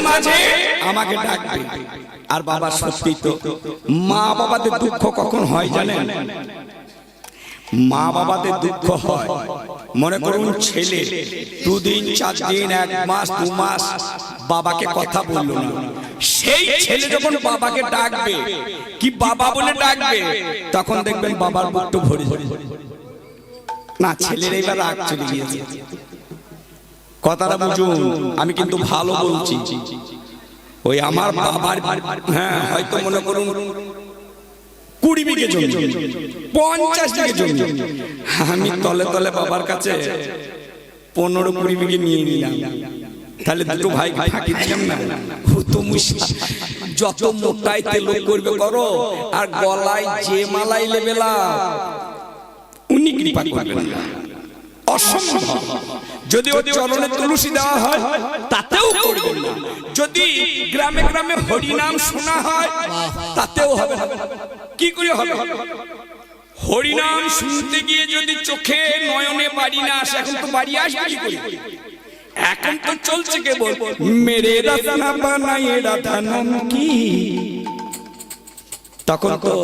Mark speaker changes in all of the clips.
Speaker 1: মাঝে আমাকে ডাকবে। আর বাবা সত্যি তো মা বাবাদের দুঃখ কখন হয় জানেন? মা বাবাদের দুঃখ হয়, মনে করুন ছেলে 2 দিন 4 দিন 1 মাস 2 মাস বাবাকে কথা বললো না, সেই ছেলে যখন বাবাকে ডাকবে, কি বাবা বলে ডাকবে, তখন দেখবেন বাবার বুকটা ভরে যাবে। না, ছেলের এবার রাগ চলে গিয়েছে। কথাটা বুঝুন, আমি কিন্তু ভালো বলছি। ওই আমার বাবার, হ্যাঁ হয়তো মনে করুন 20 বিঘে জমি, 50 বিঘে জমি, আমি তলে তলে বাবার কাছে 15-20 বিঘে নিয়ে নিলাম, তাহলে দুটো ভাই ফাঁকি দিলাম না? যত মোটাই তেল করবে করো, আর গলায় যে মালাই লেবেলা উনি কৃপা করবেন না, অসম্ভব। যদি ওর চরণে তুলসী দেওয়া হয় তাতেও করবেন না, যদি গ্রামে গ্রামে হরি নাম শোনা হয় তাতেও হবে না। কি করে হবে? হরি নাম শুনতে গিয়ে যদি চোখে নয়নে বাড়ি না আসে, এখন তো বাড়ি আসবে কি করে? এখন তো চলছে কেবল মেরে রাধা না বানাই রাধা নাম কি। তখন তো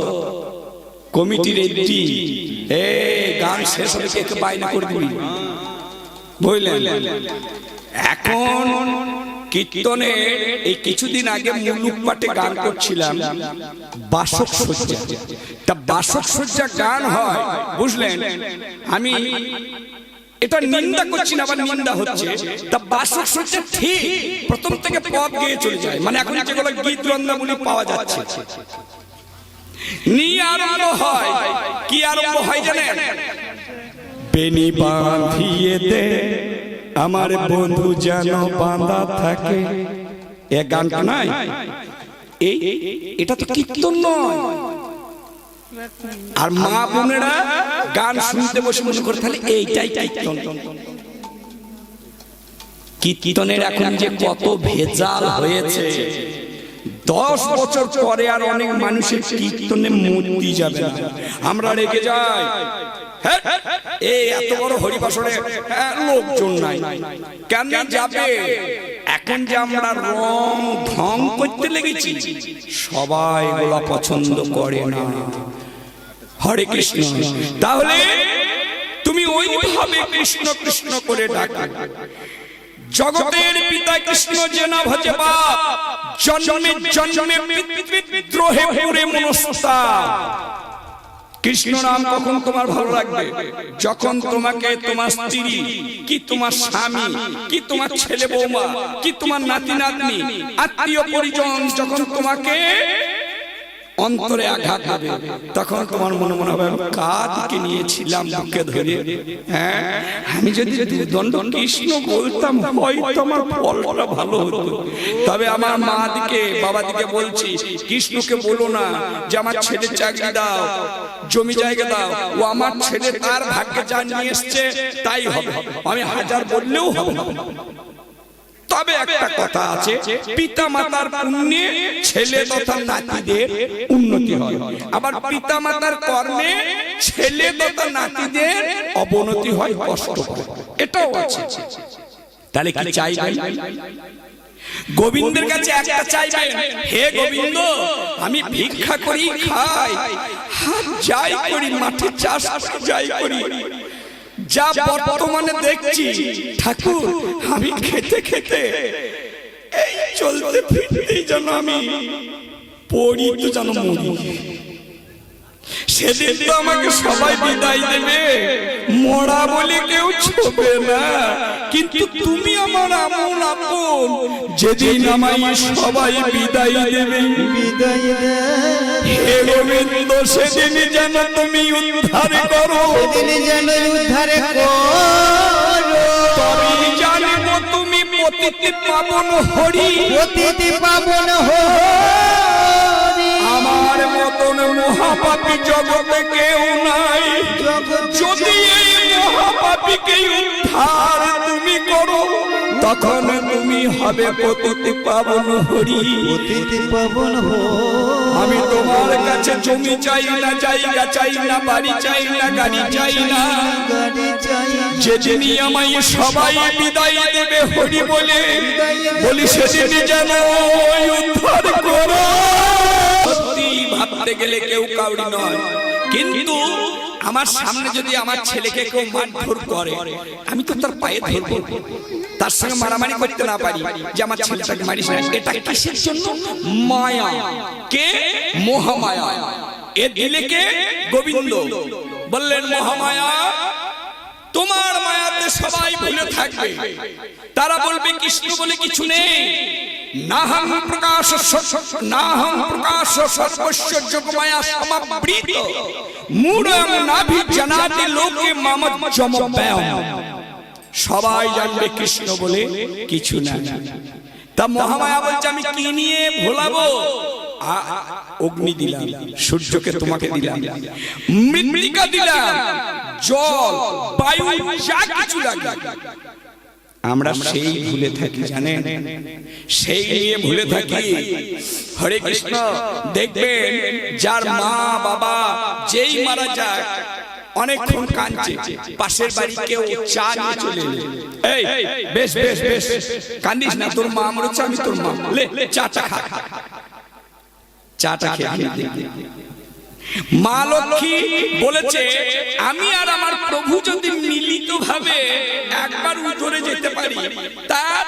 Speaker 1: কমিটির এমপি গান শেষ হলে কে বাইনা করে দিবি, বুঝলেন? এখন কীর্তনে এই কিছুদিন আগে মুলুক পাটে গান করছিলাম, বাসক সজ্জা। তা বাসক সজ্জা গান হয়, বুঝলেন? আমি এটা নিন্দা করছি না, আবার নিন্দা হচ্ছে। তা বাসক সজ্জা ঠিক প্রথম থেকে পদ গেয়ে চলে যায়, মানে এখন যেগুলো গীত রন্দাবলী পাওয়া যাচ্ছে, নিয়ে আরম্ভ হয়। কি আরম্ভ হয় জানেন? বেনি বাঁধিয়ে দে আমার বন্ধু যেন বাঁধা থাকে। এ গানটা নাই, এটা তো কীর্তন নয়। আর মা বোনেরা গান শুনতে বসে মনে করে তাহলে এইটাই কীর্তন। কীর্তনের এখন যে কত ভেজাল হয়েছে, 10 বছর পরে আর অনেক মানুষের কীর্তনে মূর্তি যাবে না। আমরা রেগে যাই, এই এত বড় হরিবাসরে লোকজন নাই, কেন যাবে? এখন যে আমরা রং ঢং করতে লেগেছি, সবাই এগুলো পছন্দ করে না। হরে কৃষ্ণ। তাহলে তুমি ওইভাবে কৃষ্ণ কৃষ্ণ করে ডাকো। জগতের পিতা কৃষ্ণ যেন ভজে বাপ, জন্মে জন্মে বিদ্রোহে পুরে মনস্তা। কৃষ্ণ নাম কখন তোমার ভালো লাগবে? যখন তোমাকে তোমার স্ত্রী কি তোমার স্বামী কি তোমার ছেলে বৌমা কি তোমার নাতি নাতনি আত্মীয় পরিজন যখন তোমাকে অন্তরে আঘাত হবে, তখন তোমার মনে মনে হবে কাকে নিয়েছিলাম বুকে ধরে। হ্যাঁ, আমি যদি দণ্ড কৃষ্ণ বলতাম হয়তো আমার ফলটা ভালো হতো। তবে আমার মা দিকে বাবা দিকে বলছি, কৃষ্ণকে বলো না যে আমার ছেলে চাকরি দাও, জমি জায়গা দাও। ও আমার ছেলে তার ভাগ্যে যা নিয়ে এসছে তাই হবে, আমি 1000 বললেও হবে না। তবে একটা কথা আছে, পিতা মাতার পুণ্যে ছেলে তথা নাতিদের উন্নতি হয়, আবার পিতা মাতার কর্মে ছেলে তথা নাতিদের অবনতি হয়, কষ্ট হয়, এটাও আছে। তাহলে কি চাইবেন? গোবিন্দের কাছে একটা চাইবেন, হে গোবিন্দ আমি ভিক্ষা করি খাই, হাত যাই করি, মাঠে চাষ যাই করি, যা বর্তমানে দেখছি ঠাকুর আমি খেতে খেতে এই চলতে ফিরতেই যেন আমি পড়ি, তো যেন মরি। সেদিন তো আমাকে সবাই বিদায় দেবে, মরা বলে কেউ ছোবে না, কিন্তু তুমি আমার এমন আপন যেদিন আমায় সবাই বিদায় দেবে। হে গোবিন্দ সেদিন যেন তুমি উদ্ধার করো, তবে জানবো তুমি পতিত পাবন হরি, আমার মতন মহাপাপী জগতে কেউ নাই। যদি এই মহাপাপী ভক্তিকে উদ্ধার তুমি করো, তখন তুমি হবে পতিত পাবন হরি।
Speaker 2: পতিত পাবন
Speaker 1: আমি তোমার কাছে জমি চাই না, জায়গা চাই না, বাড়ি চাই না, গাড়ি চাই না। যেদিনই আমায় সবাই বিদায় দেবে হরি বলে, বলি সেদিনই যেন উদ্ধার করো। সত্যি ভাবতে গেলে কেউ কাউরি নয়, কিন্তু আমার সামনে যদি আমার ছেলেকে কেউ মারধর করে, আমি তো তার পায়ে ধরবো, তার সঙ্গে মারামারি করতে না পারি যে আমার ছেলেটাকে মারিস না। এটা কিসের জন্য? মায়া। কে? মহামায়া। এ দিলে কে? গোবিন্দ বললেন, মহামায়া তোমার মায়াতে সবাই ভুলে থাকবে, তারা বলবে কৃষ্ণ বলে কিছু নেই। নাহং প্রকাশ নাহং প্রকাশ সর্বস্ব যোগমায়া সমাবৃত মূঢ়ং নাভি জানাতি লোকে মম যমব্যয়ম। সবাই জানবে কৃষ্ণ বলে কিছু না। তা মহামায়া বলছে, আমি কি নিয়ে ভোলাবো? অগ্নি দিলাম, সূর্যকে তোমাকে দিলাম, মৃত্তিকা দিলাম, জল, বায়ু, যা কিছু লাগে আমরা সেই ভুলে থাকি, জানেন? সেই নিয়ে ভুলে থাকি। হরে কৃষ্ণ। দেখবেন যার মা বাবা যেই মারা যায় অনেকক্ষণ কাঁদছে, পাশের বাড়ি কেউ চা নিয়ে চলে এলো, এই বেশ বেশ বেশ কান্দিস না, তোর মা মরেছে, আমি তোর মা, লে চাটা খা। চাটা খেয়ে মা লক্ষ্মী বলেছে, আমি আর আমার প্রভু যদি মিলিত ভাবে একবার উঠরে যেতে পারি, তার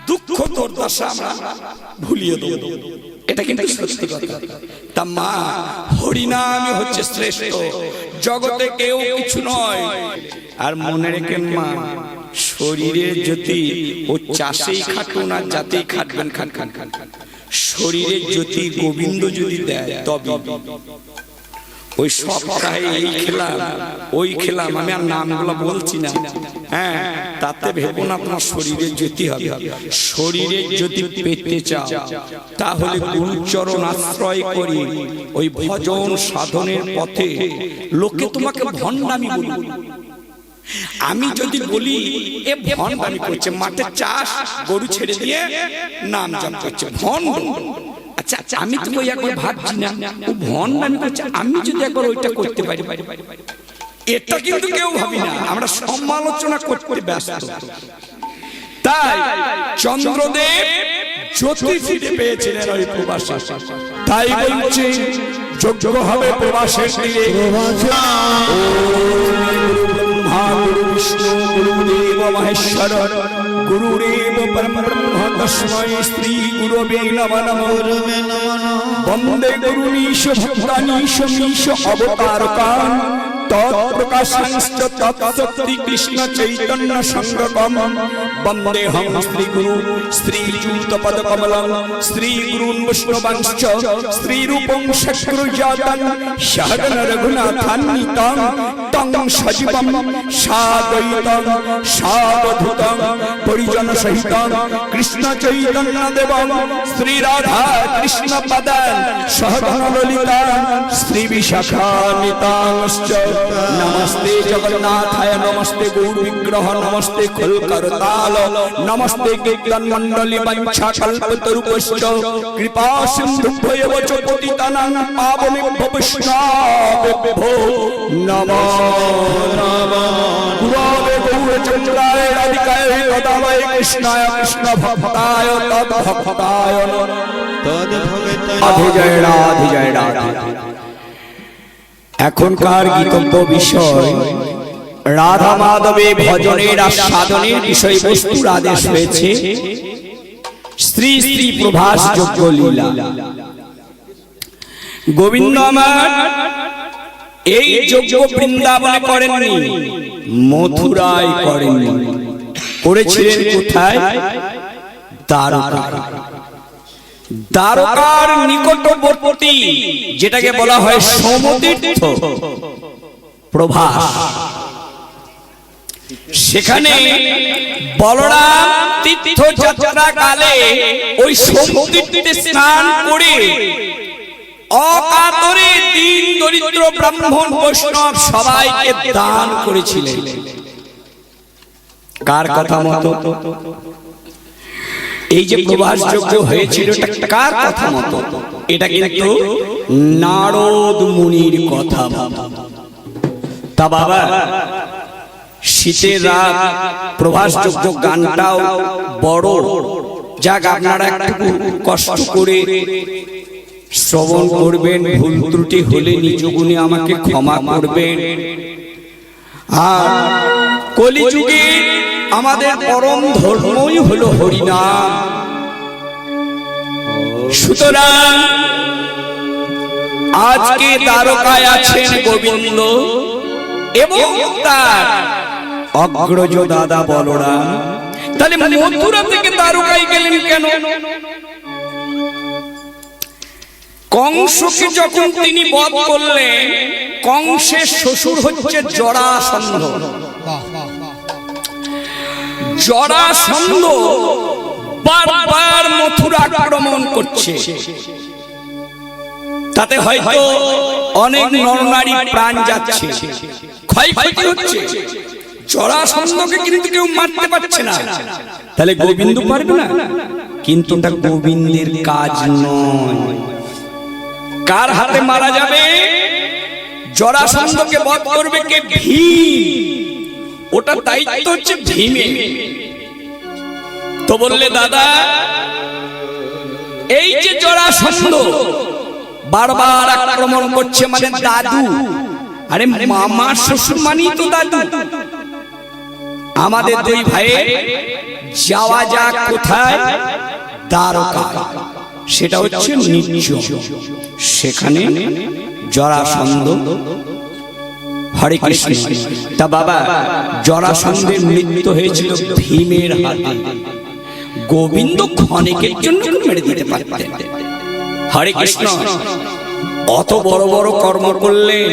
Speaker 1: দুঃখ দুর্দশা আমরা ভুলিয়ে দেব। এটা কিন্তু সত্যি কথা। তা মা, হরিনামই হচ্ছে শ্রেষ্ঠ, জগতে কেউ কিছু নয়। আর মনে রেখেন মা, শরীরে যদি ও চাষেই খাটুন আর যাতেই খাটবেন খান, শরীরের যদি গোবিন্দ যদি দেয় তবে ওই সপ্তাহে এই খেলাম ওই খেলাম, আমি আর নামগুলো বলছি না, হ্যাঁ, তাতে ভেবো না আপনার শরীরের জ্যোতি হবে। শরীরের জ্যোতি পেতে চাও তাহলে গুরুচরণ আশ্রয় করি ওই ভজন সাধনের পথে লোকে তোমাকে ভণ্ডামি বলবে। আমি যদি বলি এ ভণ্ডামি করছে, মাঠে চাষ গরু ছেড়ে দিয়ে নাম জপ করছে, ভণ্ড। আচ্ছা আচ্ছা, আমি তো ওই একবার ভাবছি না ও ভণ্ডামি করছে, আমি যদি একবার ওইটা করতে পারি, এটা কিন্তু কেউ ভাবি না, আমরা সমালোচনা করতে ব্যস্ত। তাই চন্দ্রদেব জ্যোতি ফিরে পেয়েছিলেন ওই প্রবাসে, তাই বলছে যোগ্য হবে প্রবাসের দিকে। গুরু বিষ্ণু গুরুদেব মহেশ্বর গুরুরেব পরম ব্রহ্ম তস্मै শ্রী গুরবে নমঃ। বন্দে গুরুনীশ ভক্তানীশ মীশ অবতারকান তৎপ্রকাশাংশ্চ তৎশক্তি কৃষ্ণ চৈতন্য সংগকম। বন্দেহং শ্রী গুরু শ্রীযুত পদকমলং শ্রী গুরুন বৈষ্ণবাংশ্চ শ্রীরূপং শক্রুজাতং সহগণ রঘুনাথান্বিতং তং সজীবং সাদ্বৈতং সাবধূতং পরিজন সহিতং কৃষ্ণ চৈতন্য দেবং শ্রী রাধা কৃষ্ণ পদং সহগণ ললিতা শ্রী বিশাখান্বিতাংশ্চ। नमस्ते जगन्नाथाय नमस्ते गौर विग्रह नमस्ते खलकरताल नमस्ते कीर्तन मंडली वंशा कल्पतरुश्च कृपा सिन्धुभ्येव च पतितानां पावनेभ्यो वैष्णवेभ्यो नमो नमः। गुरवे गौरचन्द्राय राधिकाय तदालय कृष्णाय कृष्ण भक्ताय तद्भक्ताय राधे जय राधे जय राधे। এখনকার গীতব্য বিষয় রাধা মাধবে ভজনের আর সাধনের বিষয়বস্তুর আদেশ হয়েছে স্ত্রী স্ত্রী প্রভাস যোগ্য লীলা। গোবিন্দ আমার এই যোগ্য বৃন্দাবনে করেননি, মথুরায় করেননি, করেছিলেন কোথায়? দ্বারকায়। দ্বারকার নিকটবর্তী যেটাকে বলা হয় সোমতীর্থ প্রভাস, সেখানে বলরাম তীর্থ যাত্রা কালে ওই সোমতীর্থে স্নান করে অকাতরে দীন দরিদ্র ব্রাহ্মণ বৈষ্ণব সবাইকে দান করেছিলেন। কার কথা মতো? এই যে প্রবাসযোগ্য হয়েছিল এটা কার কথা মতো? এটা কিন্তু নারদ মুনির কথা মতো। তা বাবা, শীতের রাত, প্রবাসযোগ্য গানটাও বড়, যাক আপনারা একটু কষ্ট করে শ্রবণ করবেন, ভুল ত্রুটি হলে নিজ গুণে আমাকে ক্ষমা করবেন। আর কলিযুগে আমাদের পরম ধর্মই হলো হরিনাম। সুতরাং আজকে দ্বারকায় আছেন গোবিন্দ এবং তার অগ্রজ দাদা বলরাম। তাহলে মথুরা থেকে দ্বারকায় গেলেন কেন? কংসকে যখন তিনি বধ করলেন, কংসের শ্বশুর হচ্ছে জরাসন্ধ। জরাসন্ধ বারবার মথুরা আক্রমণ করছে, তাতে হয়তো অনেক নরনারী প্রাণ যাচ্ছে, ক্ষয়ক্ষতি হচ্ছে। জরাসন্ধকে কিন্তু কেউ মারতে পারছে না, তাহলে গোবিন্দ পারবে না? কিন্তু এটা গোবিন্দের কাজ নয়। কার হাতে মারা যাবে? জরাসন্ধকে বধ করবে কে? ভীম। ওটা দায়িত্ব হচ্ছে ভীমের। তো বললে দাদা, এই যে জরাসন্ধ বারবার আক্রমণ করছে মানে দাদু, আরে মামা শ্বশুর মানি তো দাদু। আমাদের দুই ভাইয়ের যাওয়া যাক কোথায়? দ্বারকা। সেটা হচ্ছে নির্জন। সেখানে জরাসন্ধ, হরে কৃষ্ণ। তা বাবা, জরাসন্ধের মৃত্যু হয়েছিল ভীমের হাতে। গোবিন্দ ক্ষণিকের জন্য মেরে দিতে পারতেন। হরে কৃষ্ণ। অত বড় বড় কর্ম করলেন,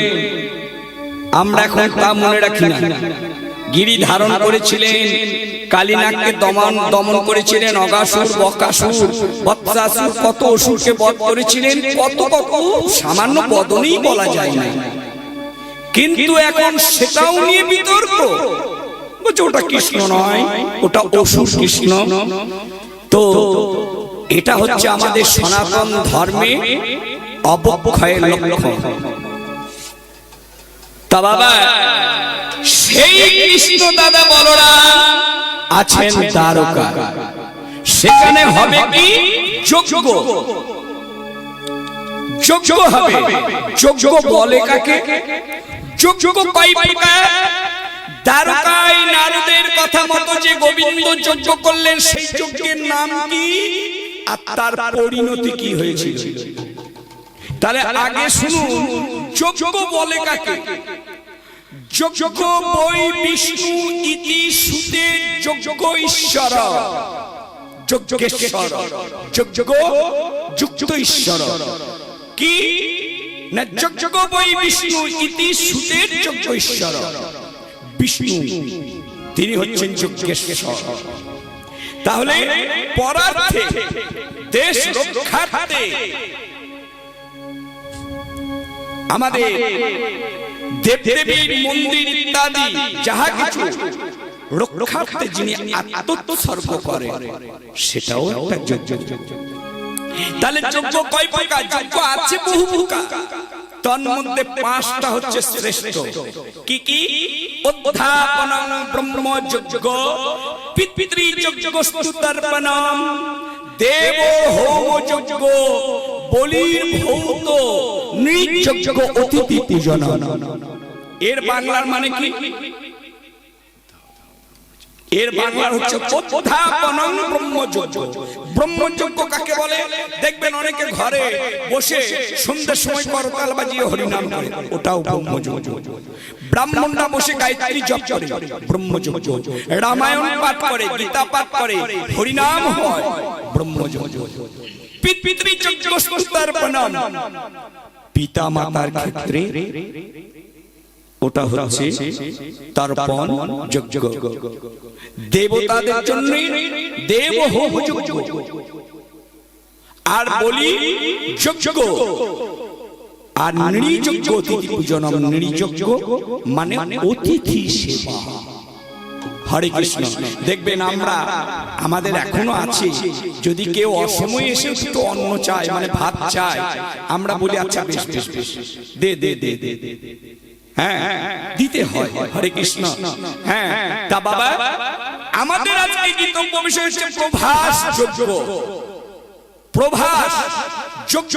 Speaker 1: আমরা এখন তা মনে রাখি না। গিরি ধারণ করেছিলেন, কালিনাগকে দমন করেছিলেন, অগাসুর, বকাসুর, বৎসাসুর, কত অসুরকে বধ করেছিলেন। কত কত সামান্য বদনেই বলা যায় না, কিন্তু এখন সেটাও নিয়ে বিতর্ক। ওটা কৃষ্ণ নয়, ওটা অসুর কৃষ্ণ। তো এটা হচ্ছে আমাদের সনাতন ধর্মে অবক্ষয়ের লক্ষণ। তা বাবা, সেই কৃষ্ণ দাদা বলরাম আছেন দ্বারকা। সেখানে হবে কি? যজ্ঞ। যজ্ঞ হবে। যজ্ঞ বলে কাকে? যজ্ঞ পাইকা দ্বারকায় নারদের কথা মতো যে গোবিন্দ যজ্ঞ করলেন, সেই যজ্ঞের নাম কি আর তার পরিণতি কি হয়েছিল? তাহলে আগে শুনুন, যজ্ঞ বলে কাকে? যজ্ঞ বৈ বিষ্ণু ইতি সুতে যজ্ঞ ঈশ্বর, যজ্ঞেশ্বর, যজ্ঞ যুক্ত ঈশ্বর। কি না? যজ্ঞ বৈ বিষ্ণু ইতি সুতে যজ্ঞ ঈশ্বর। বিষ্ণু তিনি হচ্ছেন যজ্ঞেশ্বর। তাহলে পরার্থে, দেশ রক্ষার্থে আমাদের দেবদেবীর মন্দির ইত্যাদি যাহা কিছু রক্ষার্থে যিনি আত্মোৎসর্গ করে, সেটাও একটা যজ্ঞ। তাহলে যজ্ঞ কয় প্রকার? যজ্ঞ আছে বহু প্রকার, তার মধ্যে 5টা হচ্ছে শ্রেষ্ঠ। কি কি? উত্থাপনং ব্রহ্মযজ্ঞ, পিতৃযজ্ঞ স্তুতর্পণম, দেব হোম যজ্ঞ, বলির ভৌত, নৃযজ্ঞ, অতিথি পূজন। এর বাংলার মানে কি? এর বাংলা হচ্ছে উত্থাপনং ব্রহ্মযজ্ঞ। ব্রহ্মযজ্ঞ কাকে বলে? দেখবেন অনেকে ঘরে বসে সন্ধ্যার সময় করতাল বাজিয়ে হরিনাম করে, ওটাও ব্রহ্মযজ্ঞ। ব্রাহ্মণরা বসে গায়ত্রী জপ করে, ব্রহ্মযজ্ঞ। রামায়ণ পাঠ করে, গীতা পাঠ করে, হরিনাম হয়, ব্রহ্মযজ্ঞ। পিতৃযজ্ঞ স্তুতর্পণম, পিতা মাতার ক্ষেত্রে ওটা হচ্ছে তর্পণ যজ্ঞ। দেবতাদের জন্য দেব হোম যজ্ঞ। আর বলি যজ্ঞ। আর নৃযজ্ঞ, অতিথি পূজনম। নৃযজ্ঞ মানে অতিথি সেবা। হরে কৃষ্ণ। দেখবেন আমরা আমাদের এখনো আছে, যদি কেউ অসময়ে এসে একটু অন্ন চায়, মানে ভাত চায়, আমরা বলি আচ্ছা বেশ বেশ বেশ দে দে দে দে, হ্যাঁ দিতে হয়। হরে কৃষ্ণ। হ্যাঁ, তা বাবা আমাদের আজকে গীতব্য বিষয় হচ্ছে প্রভাস যজ্ঞ। প্রভাস যজ্ঞ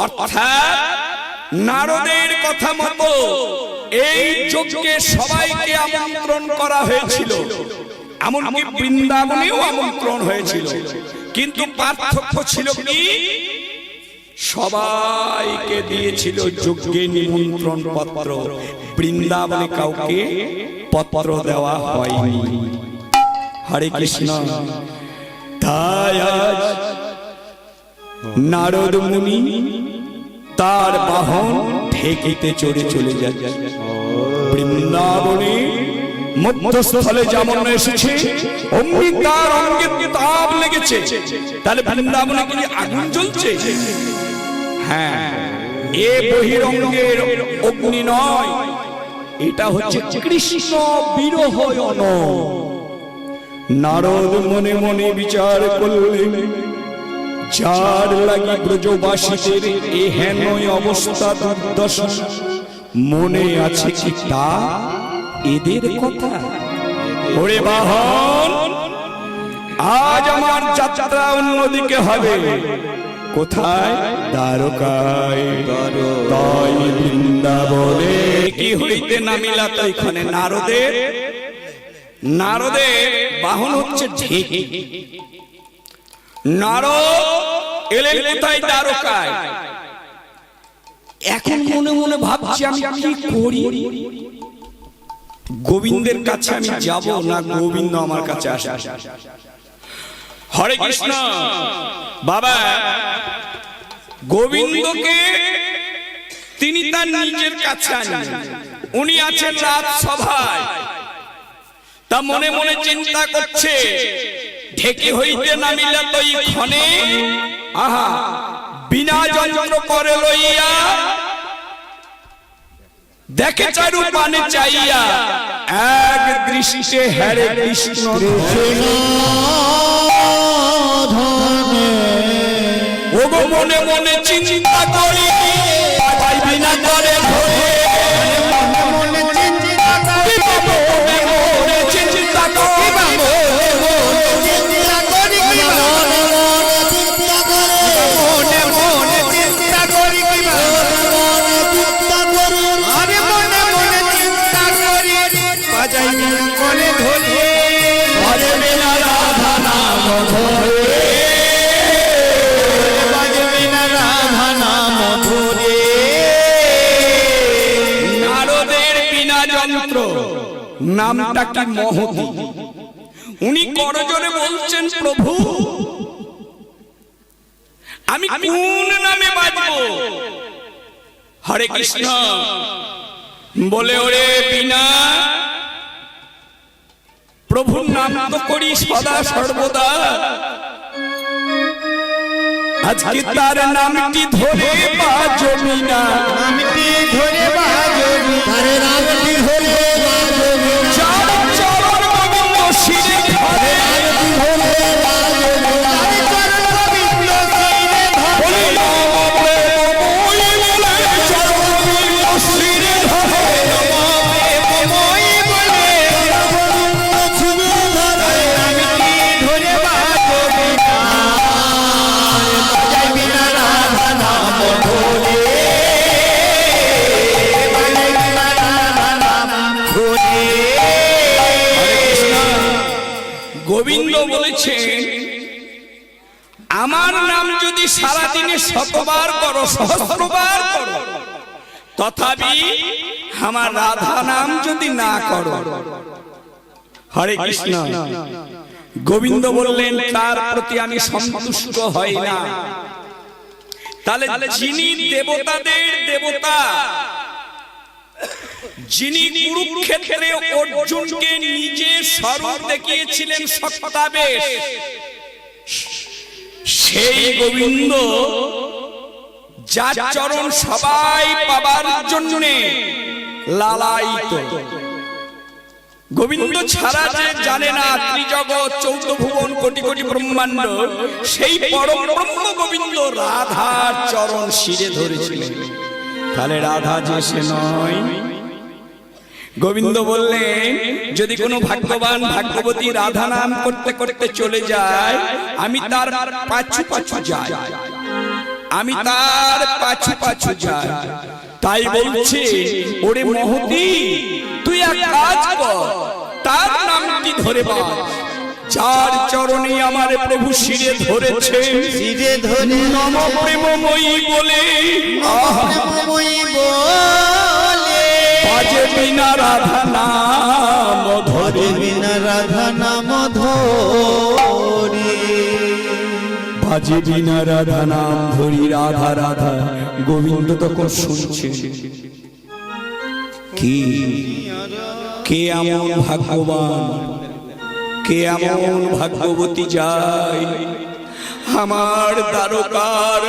Speaker 1: অর্থাৎ নারদের কথা মতো এই যজ্ঞে সবাইকে আমন্ত্রণ করা হয়েছিল, এমনকি বৃন্দাবনেও আমন্ত্রণ হয়েছিল। কিন্তু পার্থক্য ছিল কি, সবাইকে দিয়েছিল যজ্ঞে নিমন্ত্রণ পত্র, বৃন্দাবনে কাউকে পত্র দেওয়া হয়নি। হরে কৃষ্ণ। তাই আজ নারদ মুনি তার বাহন ঢেকিতে চড়ে চলে যায় বৃন্দাবনে মধ্যস্থলে যেমন এসেছে অমনি তার অঙ্গে তাপ লেগেছে। তাহলে বৃন্দাবনে কি আগুন জ্বলছে? হ্যাঁ, এ বহিরঙ্গের অগ্নি নয়, এটা হচ্ছে কৃষ্ণ বিরহ অন। নারদ মনে মনে বিচার করলেন, যার লাগি ব্রজবাসীদের এ হেন অবস্থা দুর্দশা, মনে আছে কি তা এদের কথা? ওরে বাহন, আজ আমার যাত্রা অন্যদিকে হবে। কোথায়? দ্বারকায়। তাই বৃন্দাবনে কি হইতে নামিলা তৈখানে নারদের। নারদের বাহন হচ্ছে ঢেকি। নারদ এলেন কোথায়? দ্বারকায়। এখন মনে মনে ভাবছি আমি কি করি, গোবিন্দের কাছে আমি যাব না গোবিন্দ আমার কাছে আসে? হরে কৃষ্ণ। বাবা গোবিন্দকে তিনি তার নিজের কাছে আনেন, উনি আছেন রাজসভায়। তা মনে মনে চিন্তা করছে, ঢেকি হইতে নামিলা তৈ ক্ষণে, আহা বিনা যন্ত্র করে লইয়া, দেখে চারু পানে চাইয়া, এক দৃষ্টে হরে কৃষ্ণ ওগো মনে মনে চিন্তা করি, পাইবি না করে ধরে, নামটা কি মহতি। উনি করজোরে বলছেন, প্রভু আমি কোন নামে বাজবো? হরে কৃষ্ণ। বলে ওরে বিনা, প্রভুর নাম তো করি সদা সর্বদা, আজকে তার নামটি ধরে বাজবি না, নামটি ধরে বাজবি, তার নামটি ধরে গোবিন্দ বলেছেন, আমার নাম যদি সারাদিনে শতবার করো, সহস্রবার করো, তথাপি আমার রাধা নাম যদি না করো। হরে কৃষ্ণ। গোবিন্দ বললেন, তার প্রতি আমি সন্তুষ্ট হই না। তাহলে যিনি দেবতাদের দেবতা, যিনি কুরুক্ষেত্রে অর্জুনকে নিজের স্বরূপ দেখিয়েছিলেন সত্তাবেশ, সেই গোবিন্দ যার চরণ সবাই পাবার জন্য লালায়িত, গোবিন্দ ছাড়া যে জানে না ত্রিজগৎ চৌদ্দ ভুবন কোটি কোটি ব্রহ্মাণ্ড, সেই পরম ব্রহ্ম গোবিন্দ রাধার চরণ শিরে ধরেছিলেন। তাহলে রাধা যে সে নয়? গোবিন্দ বললেন, যদি কোনো ভাগ্যবান ভাগ্যবতী রাধা নাম করতে করতে চলে যায়, আমি তার পাছু পাছু যাই, আমি তার পাছু পাছু যাই। তাই বলছে, ওরে মহতী, তুই এক কাজ কর, তার নামটি ধরে বাজ, যার চরণে আমার প্রভু শিরে ধরেছে,
Speaker 2: শিরে ধরে
Speaker 1: নম প্রেমময়ী বলে,
Speaker 2: প্রেমময়ী বলে,
Speaker 1: বাজে বিনা রাধা নাম ধরে,
Speaker 2: বিনা রাধা নাম ধরি,
Speaker 1: বাজে বিনা রাধা নাম ধরি, রাধা রাধা। গোবিন্দ তখন শুনছে, কি কে এমন ভাগ্যবান, কে এমন ভাগ্যবতী যায় আমার দ্বারকার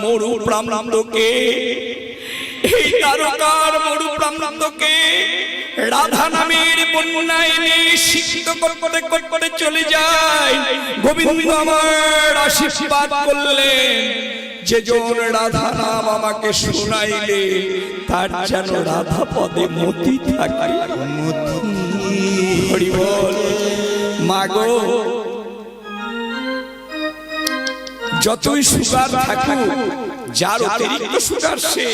Speaker 1: মরু প্রান্তকে, এই দ্বারকার মরু প্রান্তকে রাধা নামের বন্যায় সিক্ত করতে করতে চলে যায়। গোবিন্দ আমার আশীর্বাদ করলেন, যে জন রাধা নাম আমাকে শোনাইলে তার যেন রাধা পদে মতি থাকে। হরি বল। মাগো, যতই সুগার থাকুক, যার অতিরিক্ত সুগার সে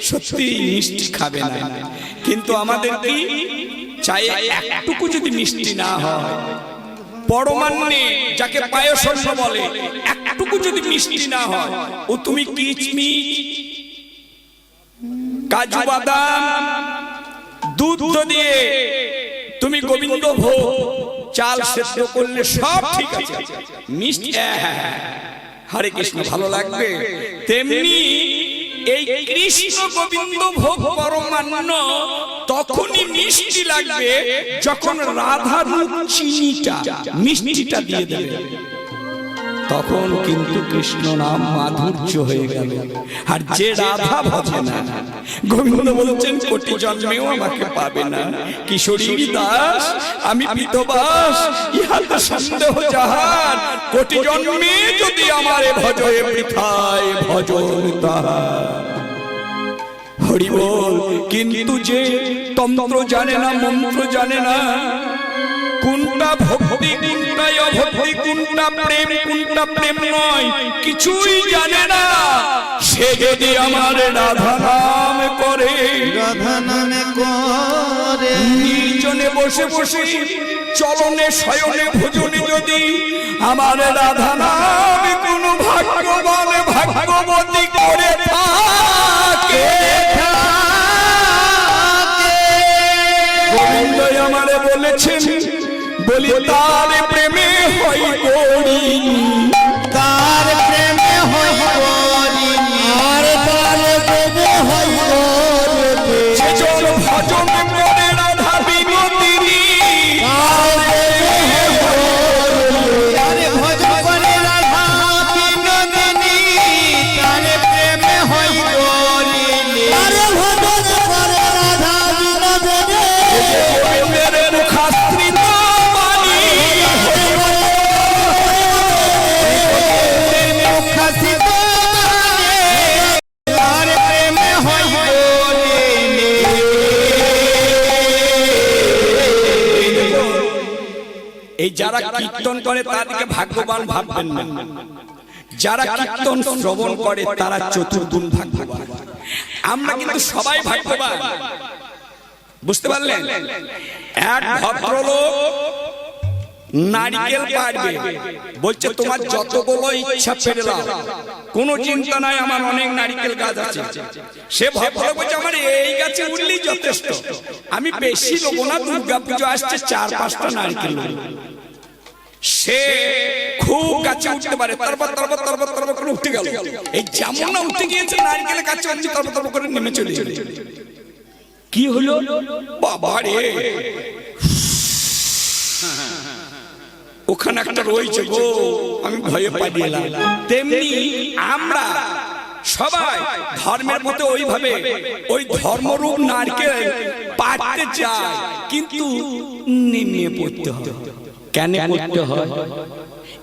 Speaker 1: সত্যি মিষ্টি খাবে না, কিন্তু আমাদের কি চাই, একটুকু যদি মিষ্টি না হয়, পরমান্নে যাকে পায়সন্ন বলে, একটুকু যদি মিষ্টি না হয়, ও তুমি কিচমিচ, কাজু বাদাম, দুধ দিয়ে তুমি গোবিন্দ ভোগ, চাল সেদ্ধ করলে সব ঠিক আছে, মিষ্টি হরে কৃষ্ণ ভালো লাগবে, তেমনি এই কৃষ্ণ গোবিন্দ ভোগ পরমান্ন তখনই মিষ্টি লাগবে যখন রাধার চিনিটা মিষ্টিটা দিয়ে দেবে, তখন কিন্তু কৃষ্ণ নাম মাধুর্য হয়ে গেল। আর যে রাধা ভজে না, গোবিন্দ বলছেন কোটি জন্মেও আমাকে পাবে না। কিশোরী দাস আমি বিধবাস, ইহাতে সন্দেহ যাহার, কোটি জন্মে যদি আমারে ভজয়ে বৃথায় ভজন তাহার। হরি বল। কিন্তু যে তন্ত্র জানে না, মন্ত্র জানে না, কোনটা ভক্তি কোনটা অভক্তি, কোনটা প্রেম কোনটা প্রেম নয়, কিছুই জানে না, সে যদি আমার রাধা নাম করে,
Speaker 2: রাধা নামে করে,
Speaker 1: নির্জনে বসে বসে চলনে শয়নে ভোজনে যদি আমার রাধা নাম কোনো ভাগ্যবান ভাগ্যবতী করে থাকে, গোবিন্দ আমারে বলেছেন, বলি তার প্রেমে হয় করি,
Speaker 2: তার প্রেমে হয় করি, আর তার প্রেমে হয় করি,
Speaker 1: সেজন ভজন করে রাধা বিনোদিনী,
Speaker 2: তার ভজন করে রাধা বিনোদিনী, তার প্রেমে হয় করি, তার ভজন করে রাধা বিনোদিনী,
Speaker 1: গোবিন্দের মুখাশ্রিত বাণী,
Speaker 2: মুখাশ্রিত তার প্রেমে হয় করি।
Speaker 1: এই যারা কীর্তন করে তাদেরকে ভাগ্যবান ভাববেন না, যারা কীর্তন শ্রবণ করে তারা চতুর্গুণ ভাগ্যবান। আমরা কিন্তু সবাই ভাগ্যবান, বুঝতে পারলেন? এক ভদ্রলোক নারকেল পাড়বে, বলছে তোমার যতগুলো ইচ্ছা পেরে দাও, কোনো চিন্তা নাই, আমার অনেক নারকেল গাছ আছে। সে ভদ্রলোক বলছে আমার এই গাছে উঠলেই যথেষ্ট, আমি বেশি নেবো না, দুর্গা পুজো আসছে, 4-5টা নারকেল নেবো। সে খুব গাছে উঠতে পারে, তারপর তারপর তারপর তারপর করে উঠে গেল, এই যেমন না উঠে গিয়েছে নারকেলের গাছে উঠছে, তারপর তারপর করে নেমে চলে গেল। কি হলো বাবা রে, ওখানে একটা রয়েছে গো, আমি ভয়ে পালিয়ে এলাম। তেমনি আমরা সবাই ধর্মের মধ্যে ওইভাবে ওই ধর্মরূপ নারকেল পাড়তে চায়, কিন্তু নেমে পড়তে হয়। কেন পড়তে হয়?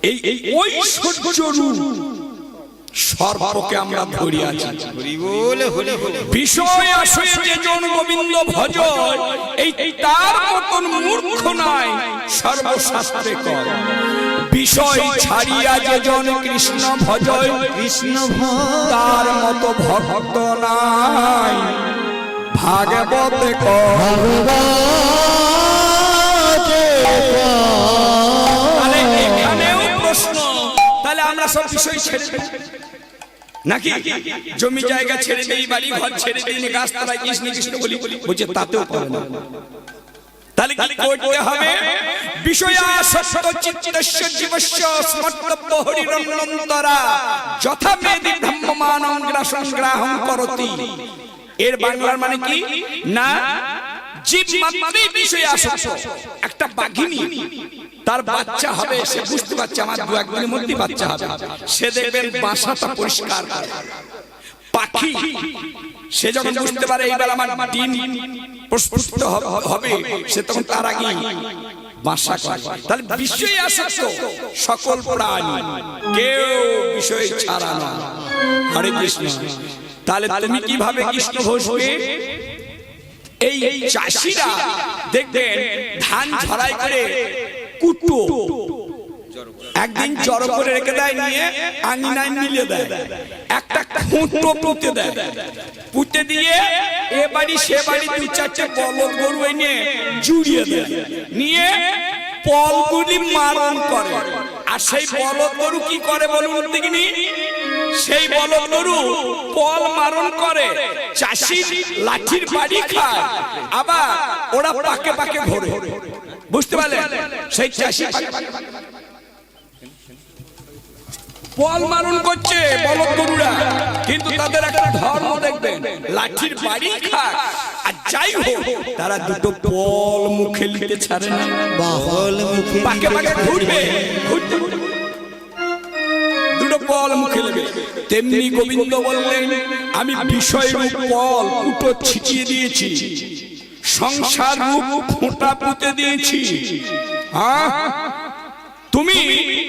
Speaker 1: এই ওই সূর্যরূপ সর্বকে আমরা ধরি আছি। বিষয় আসয়ে যে জন গোবিন্দ ভজ, এই তার মতন মূর্খ নাই সর্বশাস্ত্রে কর। বিষয় ছাড়িয়া যে জন কৃষ্ণ ভজ,
Speaker 2: কৃষ্ণ
Speaker 1: তার মতো ভক্ত নাই ভাগবতে কর। তাহলে এখানেও প্রশ্ন, তাহলে আমরা সব বিষয় ছেড়ে দেব নাকি? জমি জায়গা ছেড়ে দিই, বাড়ি ঘর ছেড়ে দিই, গাছতলায় কৃষ্ণ কৃষ্ণ বলি বলছে, তাতেও পারে না। তাহলে কি করতে হবে? বিষয়াসক্ত চিত্তস্য জীবস্য স্মর্তব্য হরিরনন্তরা যথা মেদি ধম্মমানং গ্রাসং গ্রাহং করতি। এর বাংলার মানে কি? না, জীব মাত্রই বিষয়াসক্ত। একটা বাঘিনী তার বাচ্চা হবে, সে বুঝতে পারছে আমার 2-1 দিনের মধ্যে বাচ্চা হবে, সে দেখবেন বাসাটা পরিষ্কার করে। পাখি সে যখন বুঝতে পারে এইবার আমার ডিম প্রস্ফুটিত হবে, সে তখন তার আগে বাসা করে। তাহলে বিষয়ে আসক্ত সকল প্রাণী, কেউ বিষয় ছাড়া না। হরে কৃষ্ণ। তাহলে তুমি কিভাবে কৃষ্ণ ঘোষবে? এই চাষিরা দেখবেন ধান ঝাড়াই করে কুটো একদিন জড়ো করে রেখে দেয়, নিয়ে আঙিনায় মিলে দেয়, একটা খুঁটো পুঁতে দেয়, পুঁতে দিয়ে এ বাড়ি সে বাড়ি 2-4টে বলদ গরু এনে জুড়িয়ে দেয়, নিয়ে পলগুলি মারণ করে। আর সেই বলদ গরু কি করে বলুন দেখিনি? সেই বলদ গরু পল মারণ করে, চাষির লাঠির বাড়ি খায়, আবার ওরা পাকে পাকে ঘোরে। বুঝতে পারলেন? সেই চাষি পল মারণ করছে বলদ গরুরা, কিন্তু তাদের একটা ধর্ম দেখবেন, লাঠির বাড়ি খায়। আর যাই হোক, তারা দুটো পল মুখে নিতে ছাড়ে না, পাকে পাকে ঘুরবে, ঘুরতে দুটো পল মুখে নেবে। তেমনি গোবিন্দ বললেন, আমি বিষয় রূপ পল কুটো ছিটিয়ে দিয়েছি, সংসার রূপ ফোঁটা পুঁতে দিয়েছি। হ্যাঁ, তুমি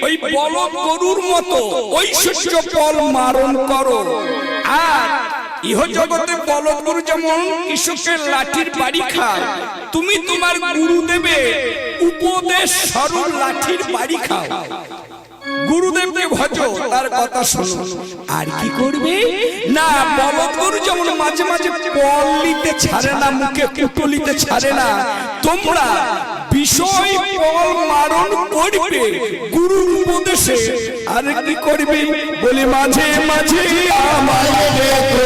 Speaker 1: ওই বলদ গরুর মতো ঐশ্বর্য পল মারণ করো। আর ইহ জগতে বলদ গরু যেমন কৃষকের লাঠির বাড়ি খায়, তুমি তোমার গুরুদেবে উপদেশ স্বরূপ লাঠির বাড়ি খাও। গুরুদেবকে ভজো, তার কথা শোনো। আর কি করবে না, বলদ গরু যেমন মাঝে মাঝে পল নিতে ছাড়ে না, মুখে কুটলিতে ছাড়ে না, তোমরা বিষয় পল মারণ করবে গুরুর উপদেশে। আর কি করবে বলে, মাঝে মাঝে আমায় দেখো,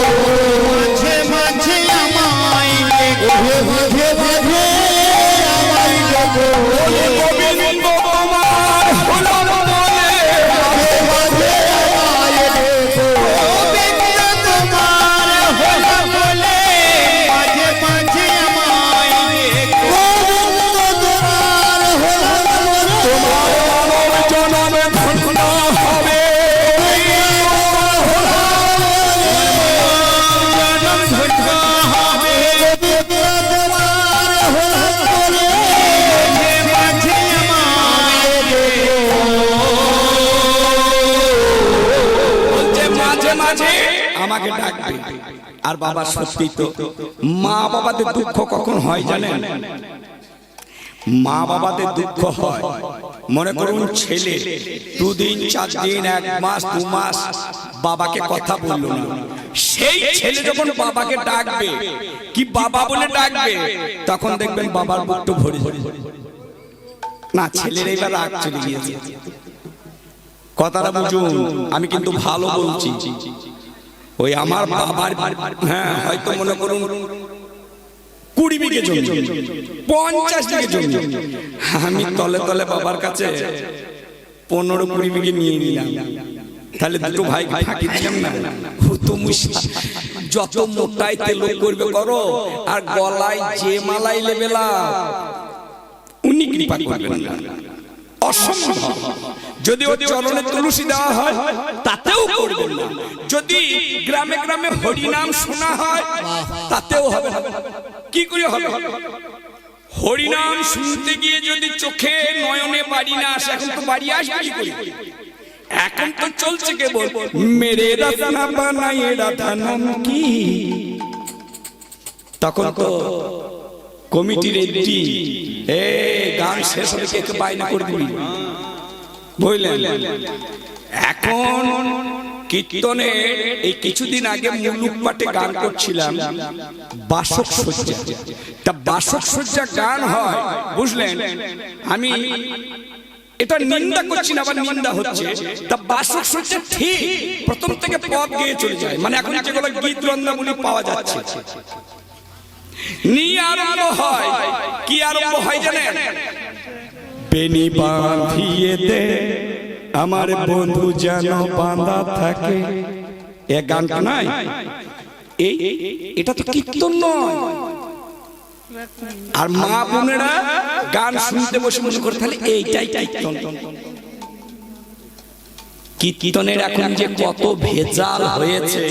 Speaker 2: মাঝে মাঝে আমায় দেখো, মাঝে মাঝে আমায় দেখো,
Speaker 1: বলে গোবিন্দ তোমার হলো বলে,
Speaker 2: মাঝে মাঝে আমায় দেখো, গোবিন্দ তোমার হলো বলে, মাঝে মাঝে আমায় দেখো, গোবিন্দ তোমার হলো বলে,
Speaker 1: তোমার মানব জনমে ধন্য হবে,
Speaker 2: জনম ধন্য হবে, গোবিন্দ তোমার হলো বলে, মাঝে মাঝে আমায় দেখো।
Speaker 1: বলছে মাঝে মাঝে আমাকে ডাকবে। আর বাবা সত্যি তো, মা বাবাদের দুঃখ কখন হয় জানেন? মা বাবাদের দুঃখ হয়, মনে করুন ছেলে 2 দিন 4 দিন 1 মাস 2 মাস বাবাকে কথা বলল না, সেই ছেলে যখন বাবাকে ডাকবে, কি বাবা বলে ডাকবে, তখন দেখবেন বাবার বুকটা ভরে যাবে। না, ছেলের এবার রাগ চলে গিয়েছে। কথাটা বুঝুন, আমি কিন্তু ভালো বলছি। ওই আমার বাবার, হ্যাঁ, হয়তো মনে করুন 20 বিঘে জমি, 50 বিঘে জমি, আমি তলে তলে বাবার কাছে 15-20 বিঘে নিয়ে নিলাম। তাহলে দুটো ভাই ফাঁকি দিলাম না? যত মোটাই তেল করবে করো, আর গলায় যে মালাই লেবেলা উনি কৃপা করবেন না, অসম্ভব। যদি ওর চরণে তুলসী দেওয়া হয় তাতেও করবেন না, যদি যদি গ্রামে গ্রামে হরিনাম শোনা হয় তাতেও হবে না। কি করে হবে? হরিনাম শুনতে গিয়ে যদি চোখে নয়নে বাড়ি না আসে, এখন তো বাড়ি আসবে কি করে? এখন তো চলছে কেবল মেরে রাধা বানাই রাধা নাম কি। তখন তো কমিটির রেডি, গান শেষ হলে কে বাইনা করে দিবি, বুঝলেন? এখন কীর্তনে এই কিছুদিন আগে মুলুক পাটে গান করছিলাম, বাসক সজ্জা। তা বাসক সজ্জা গান হয়, বুঝলেন? আমি এটা নিন্দা করছি না, আবার নিন্দা হচ্ছে। তা বাসক সজ্জা ঠিক প্রথম থেকে পদ গেয়ে চলে যায়, মানে এখন যেগুলো গীত রন্দাবলী পাওয়া যাচ্ছে নিয়ে আরম্ভ হয়। কি আরম্ভ হয় জানেন? বেনি বাঁধিয়ে দে আমার বন্ধু যেন বাঁধা থাকে। এ গানটা নাই, এটা তো কীর্তন নয়। আর মা বোনেরা গান শুনতে বসে মনে করে তাহলে এইটাই কীর্তন। কীর্তনের এখন যে কত ভেজাল হয়েছে,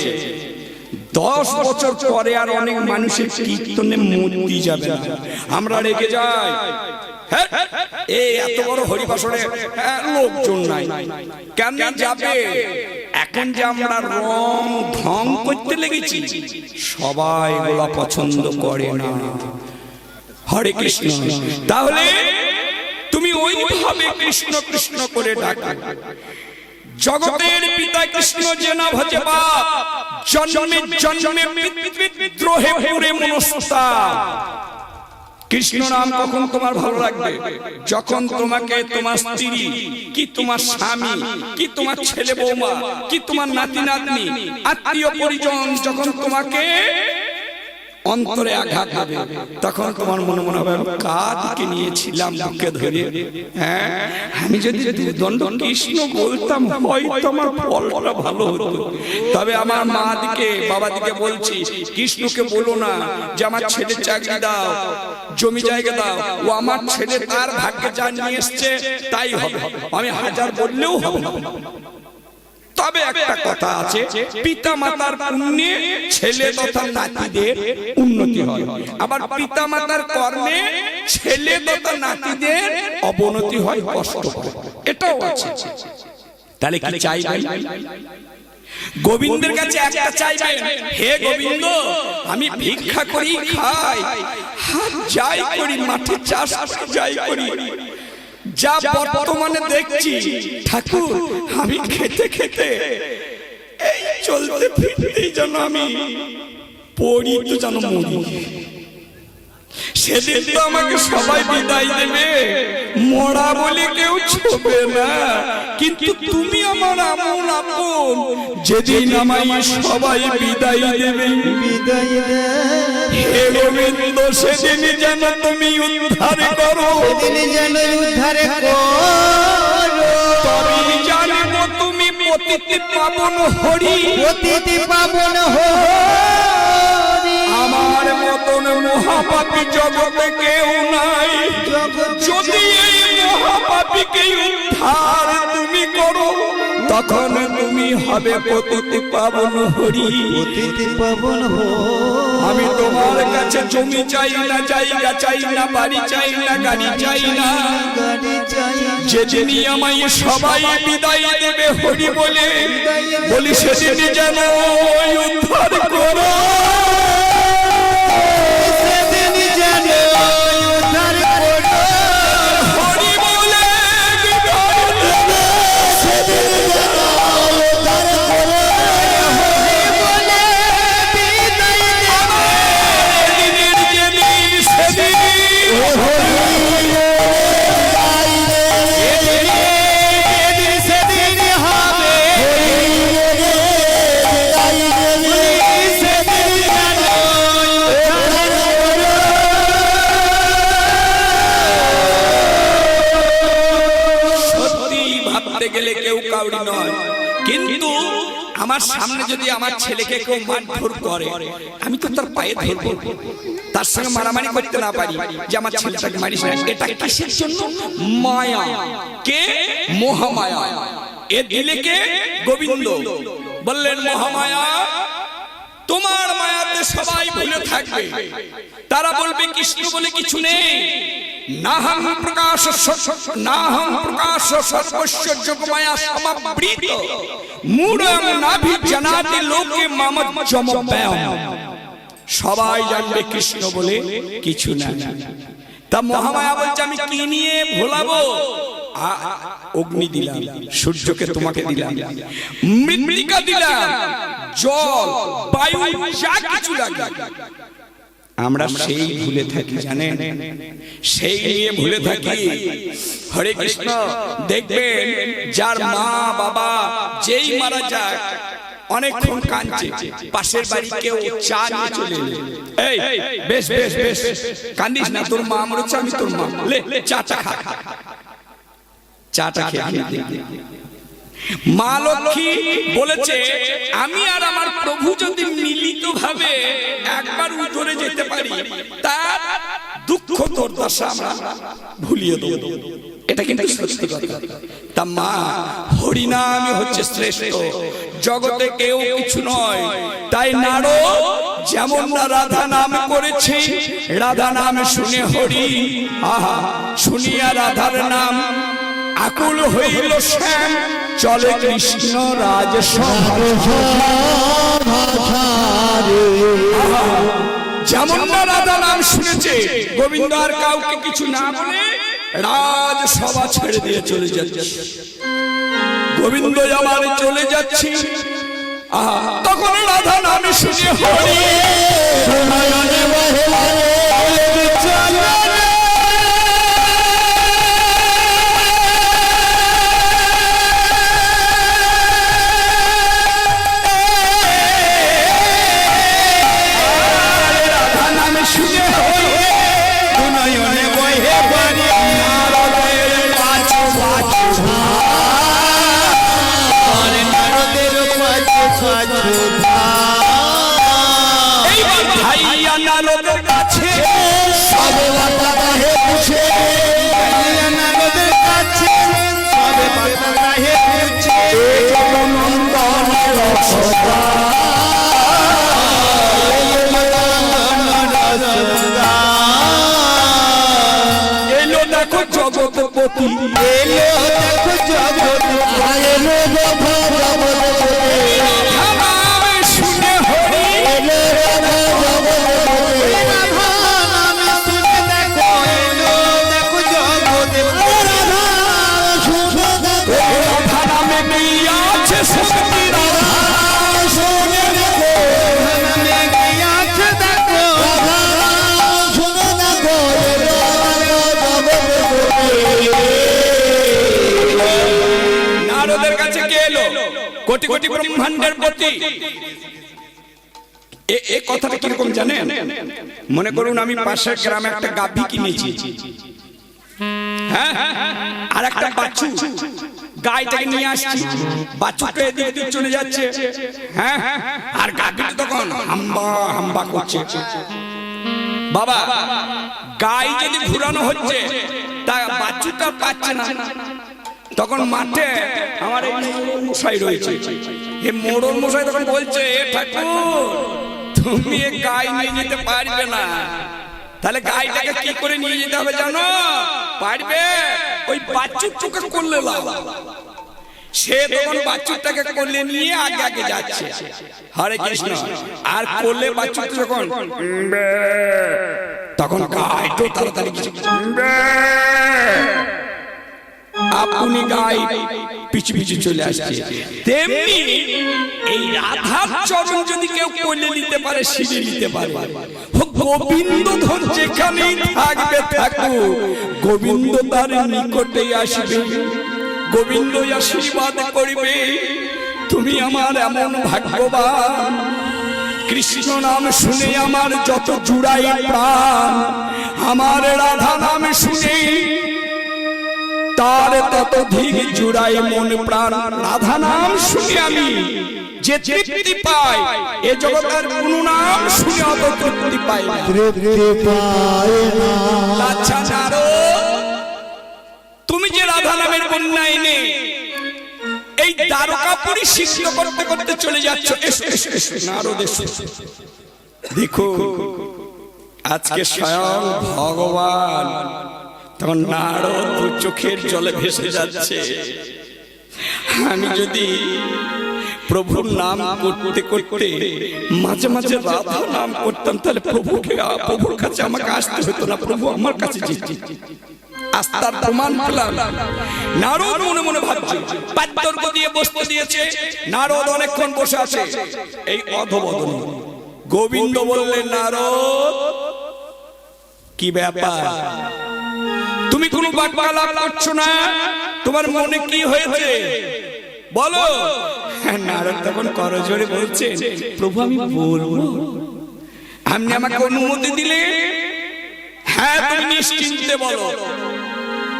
Speaker 1: 10 বছর পরে আর অনেক মানুষের কীর্তনে মূর্তি যাবে না। আমরা রেগে যাই, এই এত বড় হরিবাসরে লোকজন নাই, কেন যাবে? এখন যে আমরা রং ঢং করতে লেগেছি, সবাই এগুলা পছন্দ করে না। হরে কৃষ্ণ। তাহলে তুমি ওইভাবে কৃষ্ণ কৃষ্ণ করে ডাকো। জগতের পিতা কৃষ্ণ যে না ভজে বাপ, জন্মে জন্মে বিদ্রোহে পুরে মনস্তাপ। কৃষ্ণ নাম কখন তোমার ভালো লাগবে? যখন তোমাকে তোমার স্ত্রী কি তোমার স্বামী কি তোমার ছেলে বৌমা কি তোমার নাতি নাতনি আত্মীয় পরিজন যখন তোমাকে অন্তরে আঘাত হবে, তখন তোমার মনে মনে হবে কাকে নিয়েছিলাম বুকে ধরে। হ্যাঁ, আমি যদি দুদণ্ড কৃষ্ণ বলতাম হয়তো আমার ফলটা ভালো হতো। তবে আমার মা দিকে বাবা দিকে বলছি, কৃষ্ণকে বলো না যে আমার ছেলে চাকরি দাও, জমি জায়গা দাও। ও আমার ছেলে তার ভাগ্যে যা নিয়ে এসছে তাই হবে, আমি হাজার বললেও হবে না। তবে একটা কথা আছে, পিতা মাতার পুণ্যে ছেলে তথা নাতিদের উন্নতি হয়, আবার পিতা মাতার কর্মে ছেলে তথা নাতিদের অবনতি হয়, কষ্ট হয়, এটাও আছে। তাহলে কি চাইবেন? গোবিন্দের কাছে একটা চাইবেন, হে গোবিন্দ আমি ভিক্ষা করি খাই, যাই করি মাঠে চাষ যাই করি, যা বর্তমানে দেখছি ঠাকুর আমি খেতে খেতে এই চলতে ফিরতেই যেন আমি পড়ি, তো যেন মরি। সেদিন তো আমাকে সবাই বিদায় দেবে, মরা বলে কেউ ছোবে না, কিন্তু তুমি আমার এমন আপন, যেদিন আমায় সবাই বিদায় দেবে, হে গোবিন্দ সেদিন যেন তুমি উদ্ধার করো, তবে জানব তুমি পতিত পাবন হরি, আমার মতন মহাপাপী জগতে কেউ নাই, যদি এই মহাপাপীকে উদ্ধার তুমি করো, তখন তুমি হবে পতিত পাবন হরি। আমি তোমার কাছে জমি চাই না, জায়গা চাই না, বাড়ি চাই না, গাড়ি চাই না, যেদিনই আমায় সবাই বিদায় দেবে হরি বলে, বলি সেদিনই যেন উদ্ধার করো। কিন্তু আমার সামনে যদি আমার ছেলেকে কেউ মারধর করে, আমি তো তার পায়ে ধরবো, তার সঙ্গে মারামারি করতে না পারি যে আমার ছেলেটাকে মারিস না। এটা কিসের জন্য? মায়া। কে? মহামায়া। এ দিলে কে? গোবিন্দ। বললেন মহামায়া তোমার মায়াতে সবাই ভুলে থাকবে, তারা বলবে কৃষ্ণ বলে কিছু নেই। নাহং প্রকাশ সর্বস্য যোগমায়া সমাবৃত মূঢ়ং নাভি জানাতি লোকে মামজ্জমব্যয়ম। সবাই জানবে কৃষ্ণ বলে কিছু না। তা মহামায়া বলছে আমি কি নিয়ে ভোলাবো? অগ্নি দিলাম, সূর্যকে তোমাকে দিলাম, মৃত্তিকা দিলাম, জল বায়ু যা কিছু লাগে আমরা সেই ভুলে থাকি, জানেন? সেই নিয়ে ভুলে থাকি। হরে কৃষ্ণ। দেখবেন যার মা বাবা যেই মারা যায় অনেকক্ষণ কাঁদছে, পাশের বাড়ি কেউ চা নিয়ে চলে এলো, এই বেশ বেশ বেশ কান্দিস না, তোর মা মরেছে, আমি তোর মা, লে চাটা খা। চাটা খেয়ে মা লক্ষ্মী বলেছে আমি আর আমার প্রভু যদি মিলিত ভাবে একবার উঠরে যেতে পারি তার দুঃখ দুর্দশা আমরা ভুলিয়ে দেব। এটা কিন্তু সত্যি কথা। তা মা হরিনামই হচ্ছে শ্রেষ্ঠ, জগতে কেউ কিছু নয়। তাই নারদ যেমন না রাধা নাম করেছে, রাধা নাম শুনে হরি আহা শুনিয়া রাধার নাম আকুল হইল শ্যাম, চলে কৃষ্ণ রাজ যেমন না রাধা নাম শুনেছে, গোবিন্দ আর কাউকে কিছু না বলে রাজ সভা ছেড়ে দিয়ে চলে যাচ্ছে। গোবিন্দ আমার চলে যাচ্ছে, তখন রাধা নাম শুনে হরি এলো দেখো জগৎপতি, এলো দেখো জগৎপতি, শুনে হরি এলো কোটি কোটি ব্রহ্মাণ্ডের প্রতি। এই কথাটা কিরকম জানেন? মনে করুন আমি পাশের গ্রামে একটা গাভী কিনেছি, হ্যাঁ, আর একটা বাছু গাইটাকে নিয়ে আসছি, বাছুটা এদিক এদিক চলে যাচ্ছে, হ্যাঁ, আর গাভীটা তখন হাম্বা হাম্বা করছে। বাবা গাই যদি ঘুরানো হচ্ছে তা বাছুটা পাচ্ছে না, তখন মাঠে আমার এই মশাই রয়েছে, এই মোড়ল মশাই তখন বলছে ঠাকুর তুমি এই গাই নিয়ে যেতে পারবে না। তাহলে গাইটাকে কি করে নিয়ে যেতে হবে জানো? পারবে ওই বাছুরটাকে করলে লাভ। সে তখন বাছুরটাকে করলে নিয়ে আগে আগে যাচ্ছে, হরে কৃষ্ণ। আর করলে বাছুরটা যখন তখন গাইটো তাড়াতাড়ি আপনি গাই পিছু পিছু চলে আসছে। তেমনি এই রাধার চরণ যদি কেউ কোলে নিতে পারে, শিরে নিতে পারে, গোবিন্দ ধন যেখানে থাকবে থাকুক, গোবিন্দ তার নিকটে আসবে, গোবিন্দ আশীর্বাদ করিবে তুমি আমার এমন ভাগ্যবান। কৃষ্ণ নাম শুনে আমার যত জুড়াই প্রাণ, আমার রাধা নাম শুনে তার ততোধিক জুড়াই মন প্রাণ। রাধা নাম শুনে আমি যে তৃপ্তি পাই, এ জগতের কোন নাম শুনে অত তৃপ্তি পাই না। আচ্ছা নারদ, তুমি যে রাধা নামের কন্যা এনে এই এই দ্বারকাপুরী সিদ্ধ করতে করতে চলে যাচ্ছ। এসো এসো এসো নারদ এসো। দেখো আজকে স্বয়ং ভগবান। তখন নারদ চোখের জলে ভেসে যাচ্ছে। আমি যদি প্রভুর নাম করতে করতে মাঝে মাঝে রাধা নাম করতাম, তাহলে প্রভুর কাছে আমাকে আসতে হতো না, প্রভু আমার কাছে যেতে। আস্থার প্রমাণ পেলাম। নারদ মনে মনে ভাবছে, পাত্তর্ক দিয়ে বসতে দিয়েছে। নারদ অনেকক্ষণ বসে আছে এই অধবদন। গোবিন্দ বললেন, নারদ কি ব্যাপার, তুমি কোনো বাক্যালাপ করছো না? তোমার মনে কি হয়েছে বলো। নারদ তখন করজোড়ে বলছে, প্রভু আমি বলবো, আপনি আমাকে অনুমতি দিলে হ্যাঁ তুমি নিশ্চিন্তে বলো।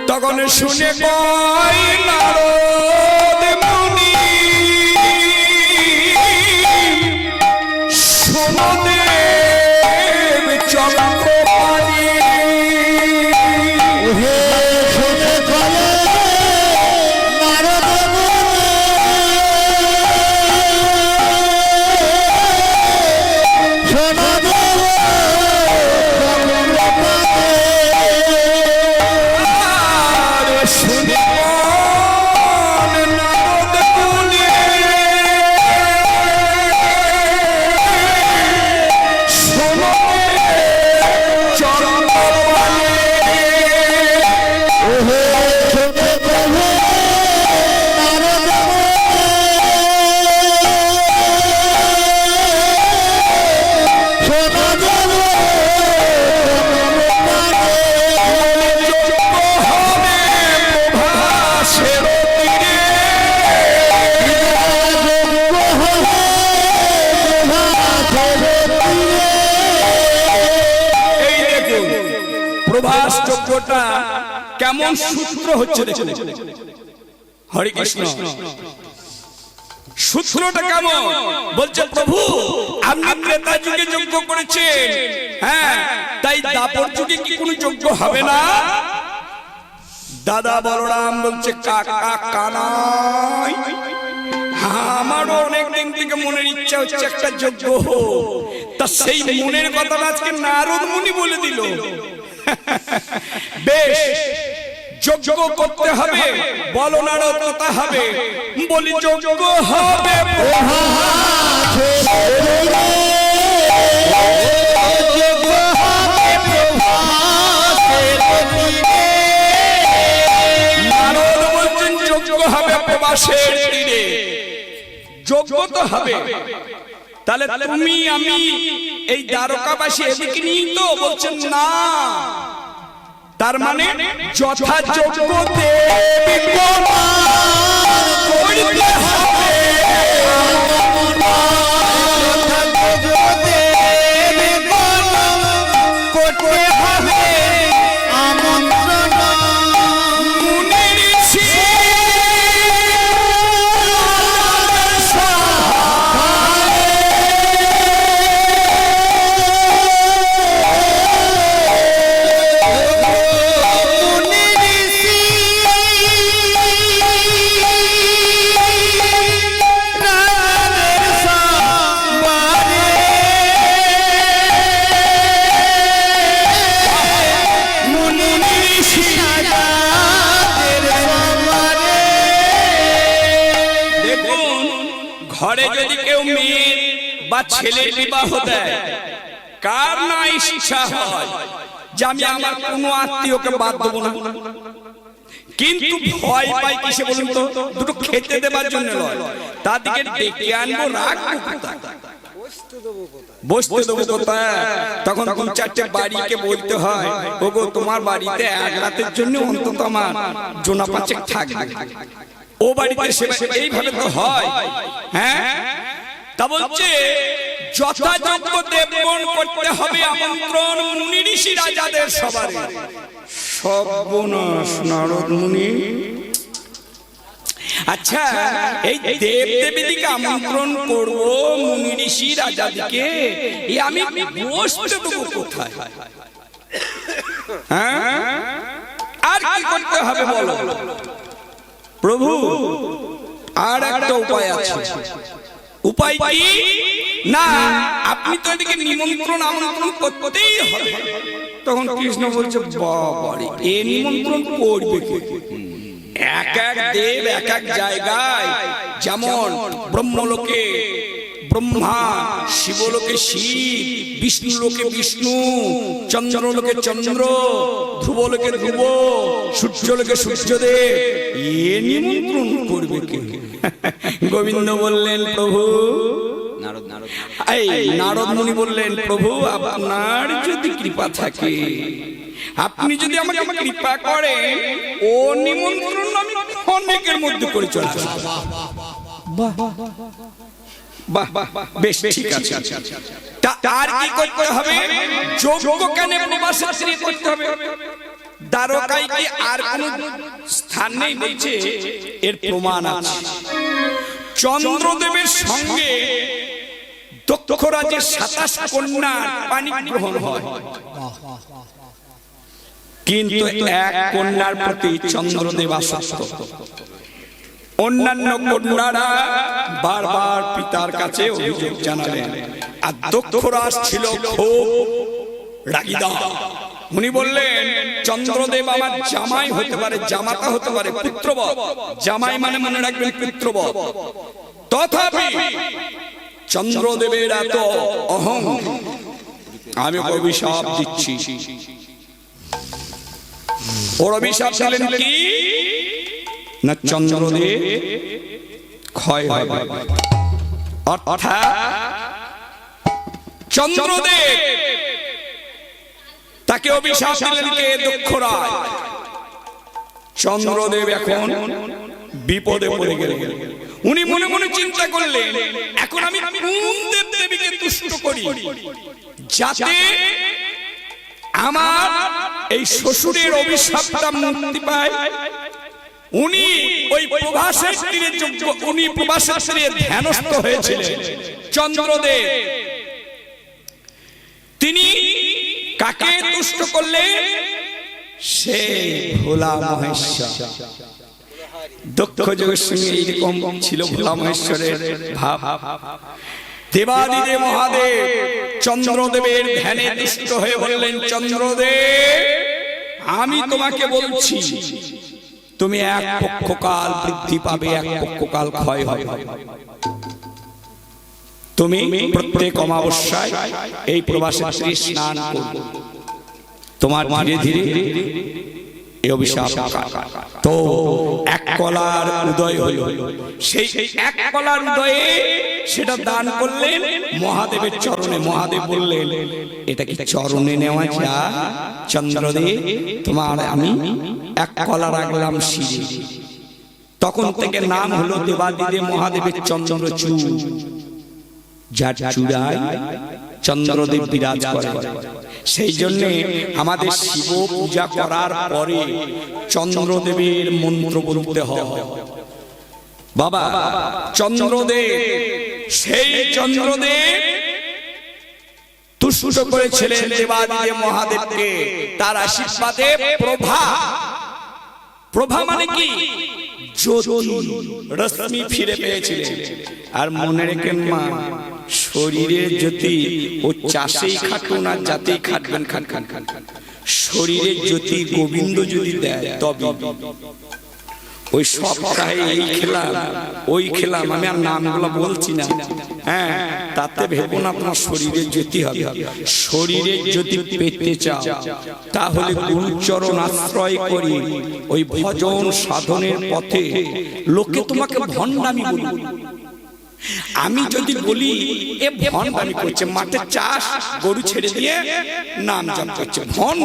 Speaker 1: তখন শুনে কই নারদ মুনি, শোনো দেব চক্রপাণি,
Speaker 2: হে শুনে কলে নারদ শোনো দেব
Speaker 1: শুনে নারদ মুনি, শোনো চক্রপাণি,
Speaker 2: হে শুনে কলে নারদ শোনো দেব
Speaker 1: প্রভাসের তীরে। এই দেখুন প্রভাস চক্রটা কেমন সূত্র হচ্ছে দেখুন। হরে কৃষ্ণ, সূত্রটা কেমন বলছে, প্রভু আপনি ত্রেতা যুগে যজ্ঞ করেছেন, হ্যাঁ তাই দাপর যুগে কি কোনো যজ্ঞ হবে না? দাদা বলরাম বলছে, কাকা কানাই, আমারও অনেক দিন থেকে মনের ইচ্ছা হচ্ছে একটা যজ্ঞ হোক। তা সেই মনের কথাটা আজকে নারদ মুনি বলে দিল। বেশ, যজ্ঞ করতে হবে, বলো নারদ কথা হবে। বলি যজ্ঞ হবে নারদ বলছেন যজ্ঞ হবে প্রবাসের তীরে। যজ্ঞ তো হবে, তাহলে তুমি আমি এই দ্বারকাবাসী এদিকে নিয়ে তো বলছেন না। তার মানে যথাযোগ্য দেবী প্রমাণ করতে হবে। মুনি ঋষি ঘরে যদি কেউ মেয়ে বা ছেলের বিবাহ দেয়, কার না ইচ্ছা হয় যে আমি আমার কোনো আত্মীয়কে বাদ দেবো না? কিন্তু ভয় পাই কিসে বলুন তো? দুটো খেতে দেবার জন্য নয়, তাদেরকে ডেকে আনবো, রাখবো কোথায়, বসতে দেবো কোথায়? তখন তিন চারটে বাড়িকে বলতে হয়, ওগো তোমার বাড়িতে এক রাতের জন্য অন্তত আমার জোনা পাঁচেক থাকবে। ও বাড়িতে এইভাবে তো হয়। হ্যাঁ, তা বলছে যথাযোগ্য দেবগণ করতে হবে আমন্ত্রণ মুনি ঋষি রাজাদের সবারে। সর্বনাশ নারদ মুনি। আচ্ছা, এই দেব দেবীদিকে আমন্ত্রণ করবো, মুনি ঋষি রাজাদিকে, আমি বসতে দেবো কোথায়? হ্যাঁ, আর কি করতে হবে বলো? প্রভু আর একটা উপায় আছে। উপায় কি না, আপনি তো এদিকে নিমন্ত্রণ আমন্ত্রণ করতেই হবে। তখন কৃষ্ণ বলছে, বাবারে এ নিমন্ত্রণ করবে কে? এক এক দেব এক এক জায়গায়, যেমন ব্রহ্মলোকে ব্রহ্মা, শিবলোকে শিব, বিষ্ণুলোকে বিষ্ণু, চন্দ্রলোকে চন্দ্র, ধ্রুবলোকে ধ্রুব, সূর্যলোকে সূর্যদেব, এ নিমন্ত্রণ করবে কে? গোবিন্দ বললেন, প্রভু, নারদ মুনি বললেন, প্রভু আপনার যদি কৃপা থাকে, আপনি যদি আমাকে কৃপা করেন, ও নিমন্ত্রণ আমি অনেকের মধ্যে করে চলে আসবো। বাহ বাহ বাহ, বেশ ঠিক আছে। আর কি করতে হবে? যোগ্য কেন প্রবাসী করতে হবে? দ্বারকায় কি আর কোন স্থান নেই? বলছে এর প্রমাণ আছে। চন্দ্রদেবের সঙ্গে দক্ষ রাজ্যের 27 কন্যার পানি গ্রহণ হয়, কিন্তু এক কন্যার প্রতি চন্দ্রদেব আসক্ত। অন্যান্য কন্যারা বারবার পিতার কাছে অভিযোগ জানালেন, আর দক্ষরাজ ছিল খুব রাগীদা। উনি বললেন, চন্দ্রদেব আমার জামাই হতে পারে, জামাতা হতে পারে, পুত্রবৎ। জামাই মানে মনে রাখবেন পুত্রবৎ। তথাপি চন্দ্রদেবের এত অহং, আমি অভিশাপ দিচ্ছি। ওর অভিশাপ দিলেন কি না, চন্দ্রদেব ক্ষয় হবে। অর্থাৎ চন্দ্রদেব তাকে অভিশাপ দিলেন কে? দক্ষরাজ। চন্দ্রদেব এখন বিপদে পড়ে গেলেন। উনি মনে মনে চিন্তা করলেন, এখন আমি কোন দেবদেবীকে তুষ্ট করি যাতে আমার এই শ্বশুরের অভিশাপটা মুক্তি পায়। উনি ওই প্রভাসের তীরে যোগ্য, উনি প্রভাসের তীরে ধ্যানস্থ হয়েছিলেন চন্দ্রদেব। তিনি কাকে তুষ্ট করলেন? সে ভোলা মহেশ্বর। দক্ষ যোগের সঙ্গে এইরকম ছিল ভোলা মহেশ্বরের ভাব। দেবাদিদেব মহাদেব চন্দ্রদেবের ধ্যানে তুষ্ট হয়ে বললেন, চন্দ্রদেব আমি তোমাকে বলছি, তুমি এক পক্ষকাল বৃদ্ধি পাবে, এক পক্ষকাল ক্ষয় হবে। তুমি প্রত্যেক অমাবস্যায় এই প্রবাসে স্নান করবে, তোমার ধীরে ধীরে এই অভিশাপ। তো এক কলার উদয় হলো, সেই এক কলার উদয়ে সেটা দান করলেন মহাদেবের চরণে। মহাদেব বললেন, এটা কি চরণে নেওয়া যায়? চন্দ্রদেব তোমার আমি এক কলা রাখলাম শিরে। তখন থেকে নাম হলো দেবাদিদেব মহাদেবের চন্দ্রচূড়, যার চূড়ায় চন্দ্রদেব বিরাজ করেন। সেই জন্য আমাদের শিব পূজা করার পরে চন্দ্রদেবের মন্ত্র বলতে হয়। বাবা চন্দ্রদেব, সেই চন্দ্রদেব তুষ্ট করেছিলেন দেবাদিদেব মহাদেবকে। তার আশীর্বাদে প্রভা, প্রভা মানে কি? জ্যোতি, রশ্মি ফিরে পেয়েছিলেন। আর মনে রেখেন মা, শরীরের জ্যোতি ও চাষেই খাটুন আর যাতেই খাটবেন খান খান খান, শরীরের জ্যোতি গোবিন্দ যদি দেয় তবে। ওই সপ্তাহে এই খেলাম ওই খেলাম, আমি আর নামগুলো বলছি না, হ্যাঁ, তাতে ভেবো না আপনার শরীরের জ্যোতি হবে। শরীরের জ্যোতি পেতে চাও তাহলে গুরুচরণ আশ্রয় করি ওই ভজন সাধনের পথে লোকে তোমাকে ভণ্ডামি বলবে। আমি যদি বলি এ ভণ্ডামি করছে, মাঠে চাষ গরু ছেড়ে দিয়ে নাম জপ করছে, ভণ্ড।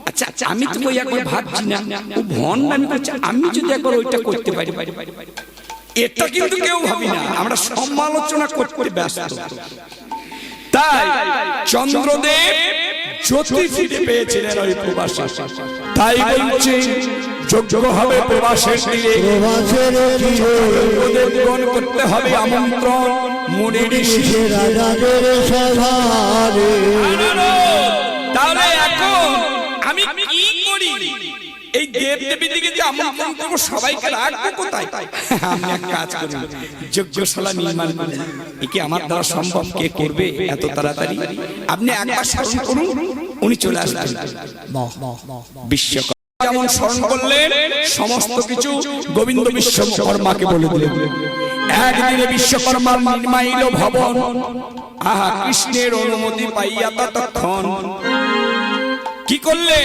Speaker 1: আচ্ছা আচ্ছা, আমি তো ওই একবার ভাবছি না ও ভণ্ডামি করছে, আমি যদি একবার ওইটা করতে পারি, এটা কিন্তু কেউ ভাবি না, আমরা সমালোচনা করতে ব্যস্ত। তাই চন্দ্রদেব জ্যোতি ফিরে পেয়েছিলেন ওই প্রবাসে। তাই বলছে যোগ্য হবে প্রবাসের তীরে, দেবগণ করতে হবে আমন্ত্রণ, মুনি ঋষি রাজাদের সভারে। তাহলে এখন আমি কি করি? এই দেব দেবী দিকে যে আমন্ত্রণ করবো সবাইকে রাখবো কোথায়? আমি এক কাজ করি, যজ্ঞশালা নির্মাণ করি। একে আমার দ্বারা সম্ভব? কে করবে এত তাড়াতাড়ি? আপনি একবার স্মরণ করুন, উনি চলে আসবেন। বিশ্বকর্মা যেমন স্মরণ করলেন, সমস্ত কিছু গোবিন্দ বিশ্বকর্মাকে বলে দিলেন। একদিনে বিশ্বকর্মার নির্মাইল ভবন। আহা, কৃষ্ণের অনুমতি পাইয়া ততক্ষণ কি করলে?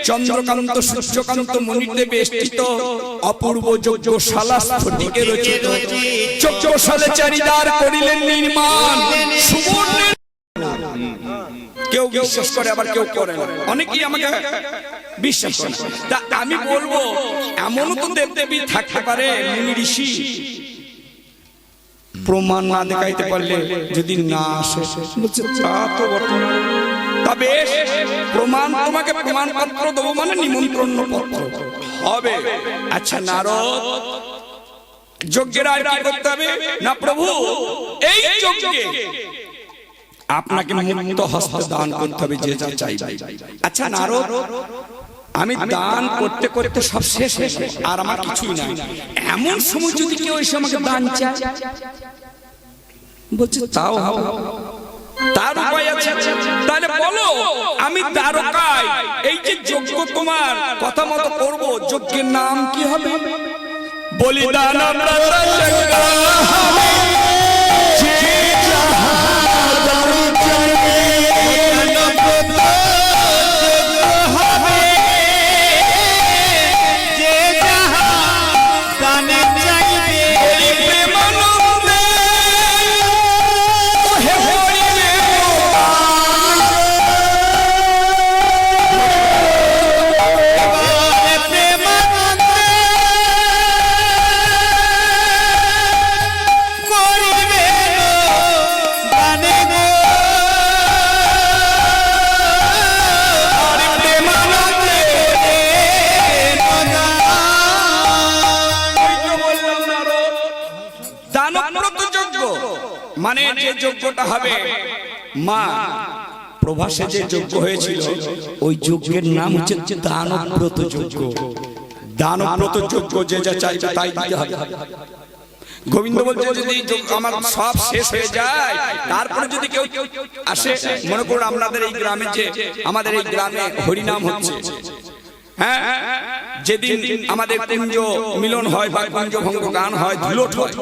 Speaker 1: চন্দ্রকান্ত সূর্যকান্ত মণিতে বেষ্টিত অপূর্ব যজ্ঞশালা স্ফটিকে রচিত যজ্ঞশালে চারিদার করিলেন নির্মাণ সুবর্ণের। কেউ বিশ্বাস করে, আবার কেউ করে না। অনেকেই আমাকে বিশ্বাস করে। তা আমি বলবো, এমনও তো দেবদেবী থাকতে পারে, মুনি ঋষি প্রমাণ না দেখাইতে পারলে যদি না আসে, বলছে তা তো বটে। তবে প্রমাণ, তোমাকে প্রমাণপত্র দেবো, মানে নিমন্ত্রণ পত্র হবে। আচ্ছা নারদ, যজ্ঞের আর কি করতে হবে? না প্রভু, এই যজ্ঞে আপনাকে মুক্ত হস্তে দান করতে হবে, যে যা চাইবে। আচ্ছা নারদ, আমি দান করতে করতে সব শেষ হয়েছে, আর আমার কিছুই নাই। এমন সময় যদি কেউ এসে আমাকে দান চায়, বলছে তাও হবে, তার উপায় আছে। তাহলে বলো, আমি দ্বারকায় এই যে যজ্ঞ তোমার কথা মতো করবো, যজ্ঞের নাম কি হবে? বলিদান মানে যে যজ্ঞটা হবে, মা প্রভাসে যে যজ্ঞ হয়েছিল, ওই যজ্ঞের নাম হচ্ছে দানব্রত যজ্ঞ। দানব্রত যজ্ঞ যে যা চাইবে তাই দিতে হবে। গোবিন্দ বলছে, যদি আমার সব শেষ হয়ে যায়, তারপরে যদি কেউ আসে, মনে করুন আপনাদের এই গ্রামে, যে আমাদের এই গ্রামে হরিনাম হচ্ছে, হ্যাঁ, যেদিন আমাদের কুঞ্জ মিলন হয় বা কুঞ্জ ভঙ্গ গান হয়, ধুলোট হয়,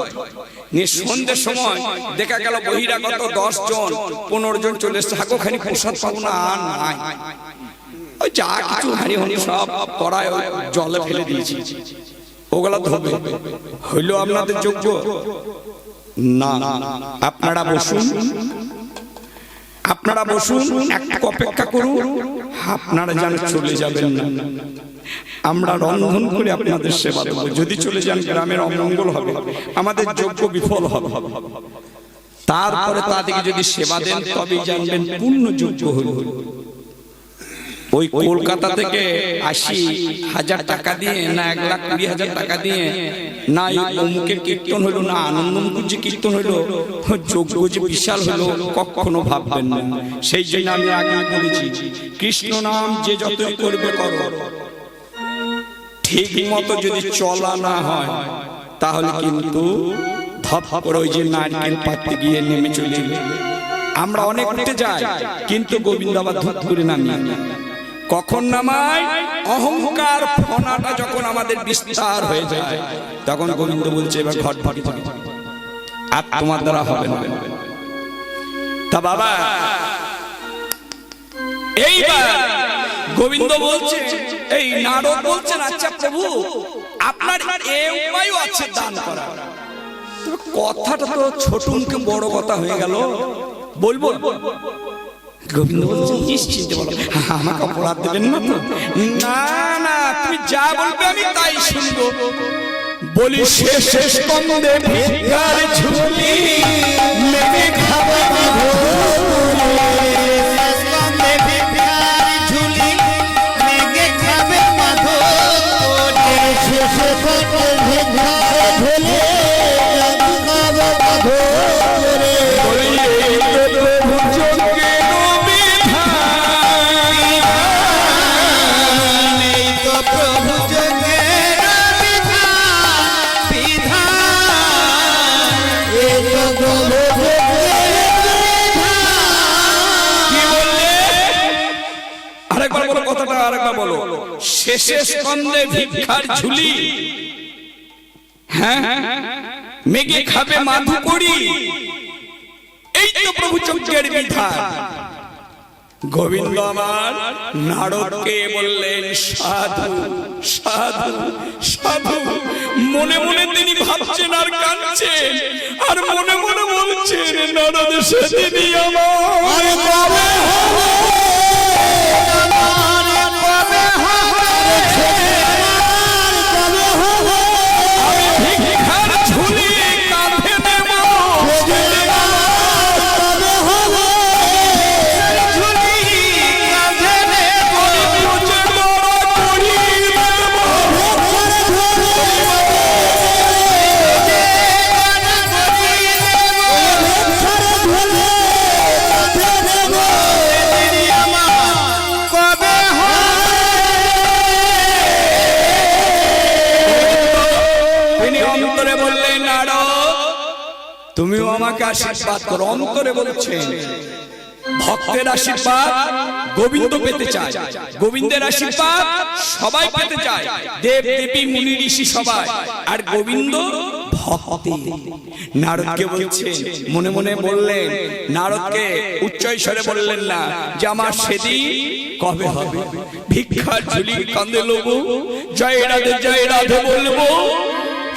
Speaker 1: সন্ধ্যের সময় দেখা গেল বহিরাগত 10 জন 15 জন চলে এসছে, হাগোখানি প্রসাদ পাবো না, আর নাই, ওই যা কিছু হারি হনি সব কড়ায় জলে ফেলে দিয়েছি, ওগুলা ধোবে। হইল আপনাদের যোগ্য না? আপনারা বসুন, আপনারা বসুন, একটু অপেক্ষা করুন, আপনারা যেন চলে যাবেন না। আমরা রন্ধন করে আপনাদের সেবা দেবো। যদি চলে যান, গ্রামের অমঙ্গল হবে, আমাদের যজ্ঞ বিফল হবে। তারপরে তাদেরকে যদি সেবা দেন, তবেই জানবেন পূর্ণ যজ্ঞ হল। ওই কলকাতা থেকে 80,000 টাকা দিয়ে, না 1,20,000 টাকা দিয়ে, না অমুকের কীর্তন হলো, না আনন্দমুখের যে কীর্তন হলো, যজ্ঞ যে বিশাল হলো, কখনো ভাববেন না। সেই জন্য আমি আগে বলেছি, কৃষ্ণ নাম যে যতই করবে করো, ঠিক মতো যদি চলা না হয়, তাহলে কিন্তু ধপ করে ওই যে নারকেল পাততে গিয়ে নেমে চলে যাবে। আমরা অনেক উঠে যাই, কিন্তু গোবিন্দ আবার ধপ করে নামিয়ে। কখন নামায়? অহংকার ফনাটা যখন আমাদের বিস্তার হয়ে যায়, তখন গোবিন্দ বলছে, এবার ঘট ভাটি আর তোমার দ্বারা হবে না। তা বাবা, এইবার গোবিন্দ বলছে, এই নারদ বলছেন, আচ্ছা প্রভু, আপনার এই উপায়ও আছে দান করা। কথাটা তো ছোট মুখে বড় কথা হয়ে গেল, বলবো? গোবিন্দ বলছেন, নিশ্চিন্তে বলো, আমাকে অপরাধ দেবেন না তো? না না, তুমি যা বলবে আমি তাই শুনবো। বলি শেষ স্কন্ধে ভিক্ষার ঝুলি লেগে খাবে
Speaker 2: প্রভু
Speaker 1: শেষে স্কন্ধে ভিক্ষার ঝুলি, হ্যাঁ মেঘে খাবে মাধু করি, এই তো প্রভু চক্রের বিধান। গোবিন্দ আমার নারদকে বললেন সাধু সাধু সাধু। মনে মনে তিনি ভাবছেন আর কাঁদছেন, আর মনে মনে বলছেন নারদ সেদিনই আমার কবে হবে, আমি ভিক্ষার ঝুলি কাঁধে নেব, তুমিও আমাকে আশীর্বাদ করো। অন্তরে বলছেন ভক্তের আশীর্বাদ গোবিন্দ পেতে চায়, গোবিন্দের আশীর্বাদ সবাই পেতে চায়, দেব দেবী মুনি ঋষি সবাই, আর গোবিন্দ ভক্তি। নারদকে বলছেন, মনে মনে বললেন, নারদকে উচ্চস্বরে বললেন না যে আমার সেদিন কবে হবে, ভিক্ষার ঝুলি কাঁধে লব, জয় রাধে বলবো,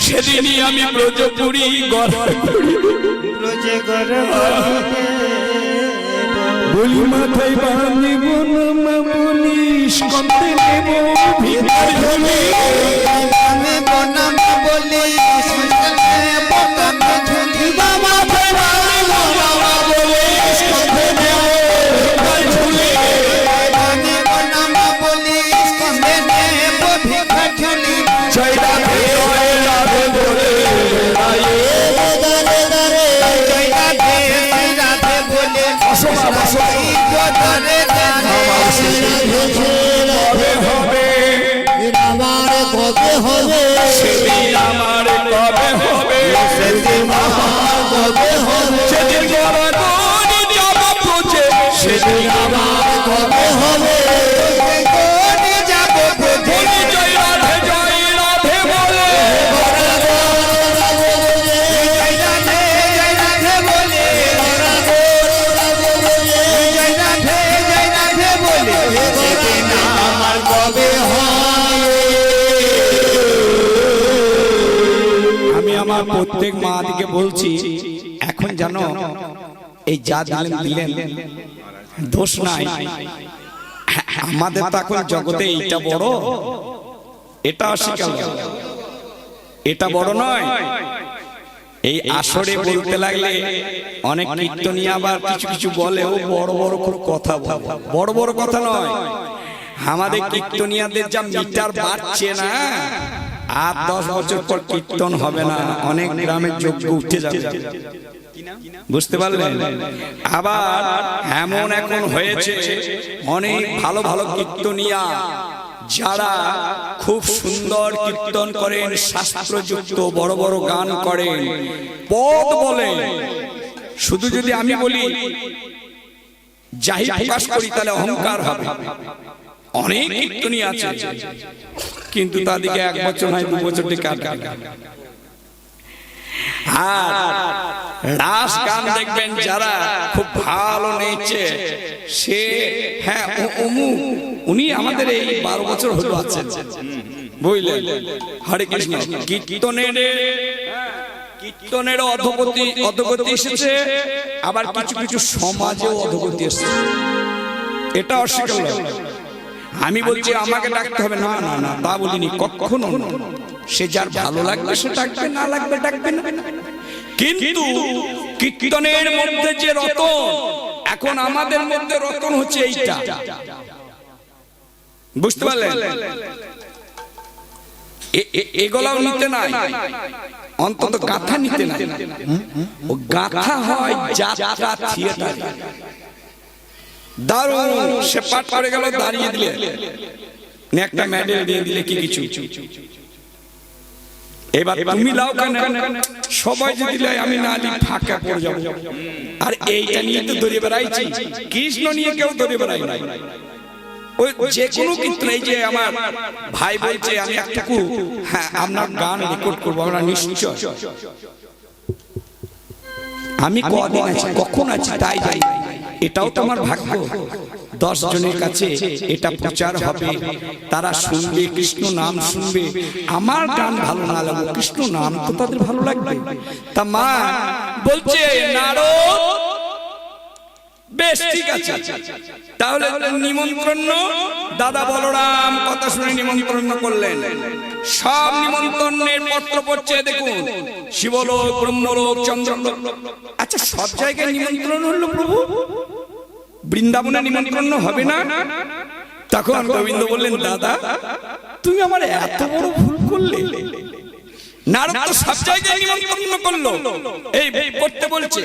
Speaker 1: সেদিনই আমি ব্রজপুরী গড় করিব, বলি মাথায় বাঁধিব না বলি স্কন্ধে নেব ভিক্ষার ঝুলি,
Speaker 2: আমি বনাম বলি
Speaker 1: মাথায় বাঁধিব না বলি স্কন্ধে নেব ভিক্ষার ঝুলি,
Speaker 2: আমি বনাম বলি স্কন্ধে নেব ভিক্ষার ঝুলি,
Speaker 1: জয় রাধে বলে প্রত্যেক মা দিকে বলছি, এখন জানো এই যা দিলেন দোষ নাই, আমাদের তো এখন জগতে এইটা বড়, এটা অস্বীকার, এটা বড় নয়। এই আসরে বলতে লাগলে অনেক কীর্তনীয় আবার কিছু কিছু বলে ও বড় বড় কথা বলে, বড় বড় কথা নয়। আমাদের কীর্তনীয়দের যা মিটার বাড়ছে না, আর 10 বছর পর কীর্তন হবে না, অনেক গ্রামের যজ্ঞ উঠে যাবে, বুঝতে পারলেন? আবার এমন এখন হয়েছে অনেক ভালো ভালো কীর্তনীয়া যারা খুব সুন্দর কীর্তন করেন, শাস্ত্রযুক্ত বড় বড় গান করেন, পদ বলেন। শুধু যদি আমি বলি জাহির প্রকাশ করি তাহলে অহংকার হবে। অনেক কীর্তনী আছে কিন্তু তাদেরকে 1 বছর হয় 2 বছর কাটা। আর রাস গান দেখবেন যারা খুব ভালো নেচে, সে হ্যাঁ উনি আমাদের এই 12 বছর হলো আছেন, বুঝলেন? হরে কৃষ্ণ। কীর্তনের অধোগতি এসেছে, আবার কিছু কিছু সমাজেও অধোগতি এসেছে, এটা অস্বীকার। আমি বলছি আমাকে ডাকতে হবে না, না না তা বলিনি কখনো। সে যার ভালো লাগবে সে ডাকবে, না লাগবে ডাকবে না। কিন্তু কীর্তনের মধ্যে যে রতন, এখন আমাদের মধ্যে রতন হচ্ছে এইটা, বুঝতে পারলেন? এগুলাও নিতে নাই, অন্তত গাথা নিতে নাই। ও গাথা হয় যাত্রা থিয়েটারে, দারুণ সে পাঠ করে গেল, দাঁড়িয়ে দিলে একটা মেডেল দিয়ে দিলে কি কিছু। এবার তুমি লাও কেন, সবাই যদি লাই আমি না দিই ফাঁকা পড়ে যাবো। আর এইটা নিয়ে তো দৌড়ে বেড়াইছি, কৃষ্ণ নিয়ে কেউ দৌড়ে বেড়াই নাই। ওই যে কোনো কীর্তন, এই যে আমার ভাই বলছে আমি একটা হ্যাঁ আপনার গান রেকর্ড করবো, আমরা নিশ্চয়। আমি কদিন আছি, কখন আছি তাই জানি, এটাও তো আমার ভাগ্য। 10 জনের কাছে এটা প্রচার হবে, তারা শুনবে, কৃষ্ণ নাম শুনবে। আমার গান ভালো না লাগবে, কৃষ্ণ নাম তো তাদের ভালো লাগবে। তা মা বলছে নারদ, বেশ ঠিক আছে, তাহলে নিমন্ত্রণ। দাদা বলরাম কথা শুনে নিমন্ত্রণ করলেন। সব নিমন্ত্রণের পত্র পড়ছে, দেখুন শিবলোক, ব্রহ্মলোক, চন্দ্রলোক। আচ্ছা সব জায়গায় নিমন্ত্রণ হলো প্রভু, বৃন্দাবনে নিমন্ত্রণ হবে না? তখন গোবিন্দ বললেন, দাদা তুমি আমার এত বড় ভুল করলে। নারদ তো সব জায়গায় নিমন্ত্রণ করলো, এই করতে বলছে।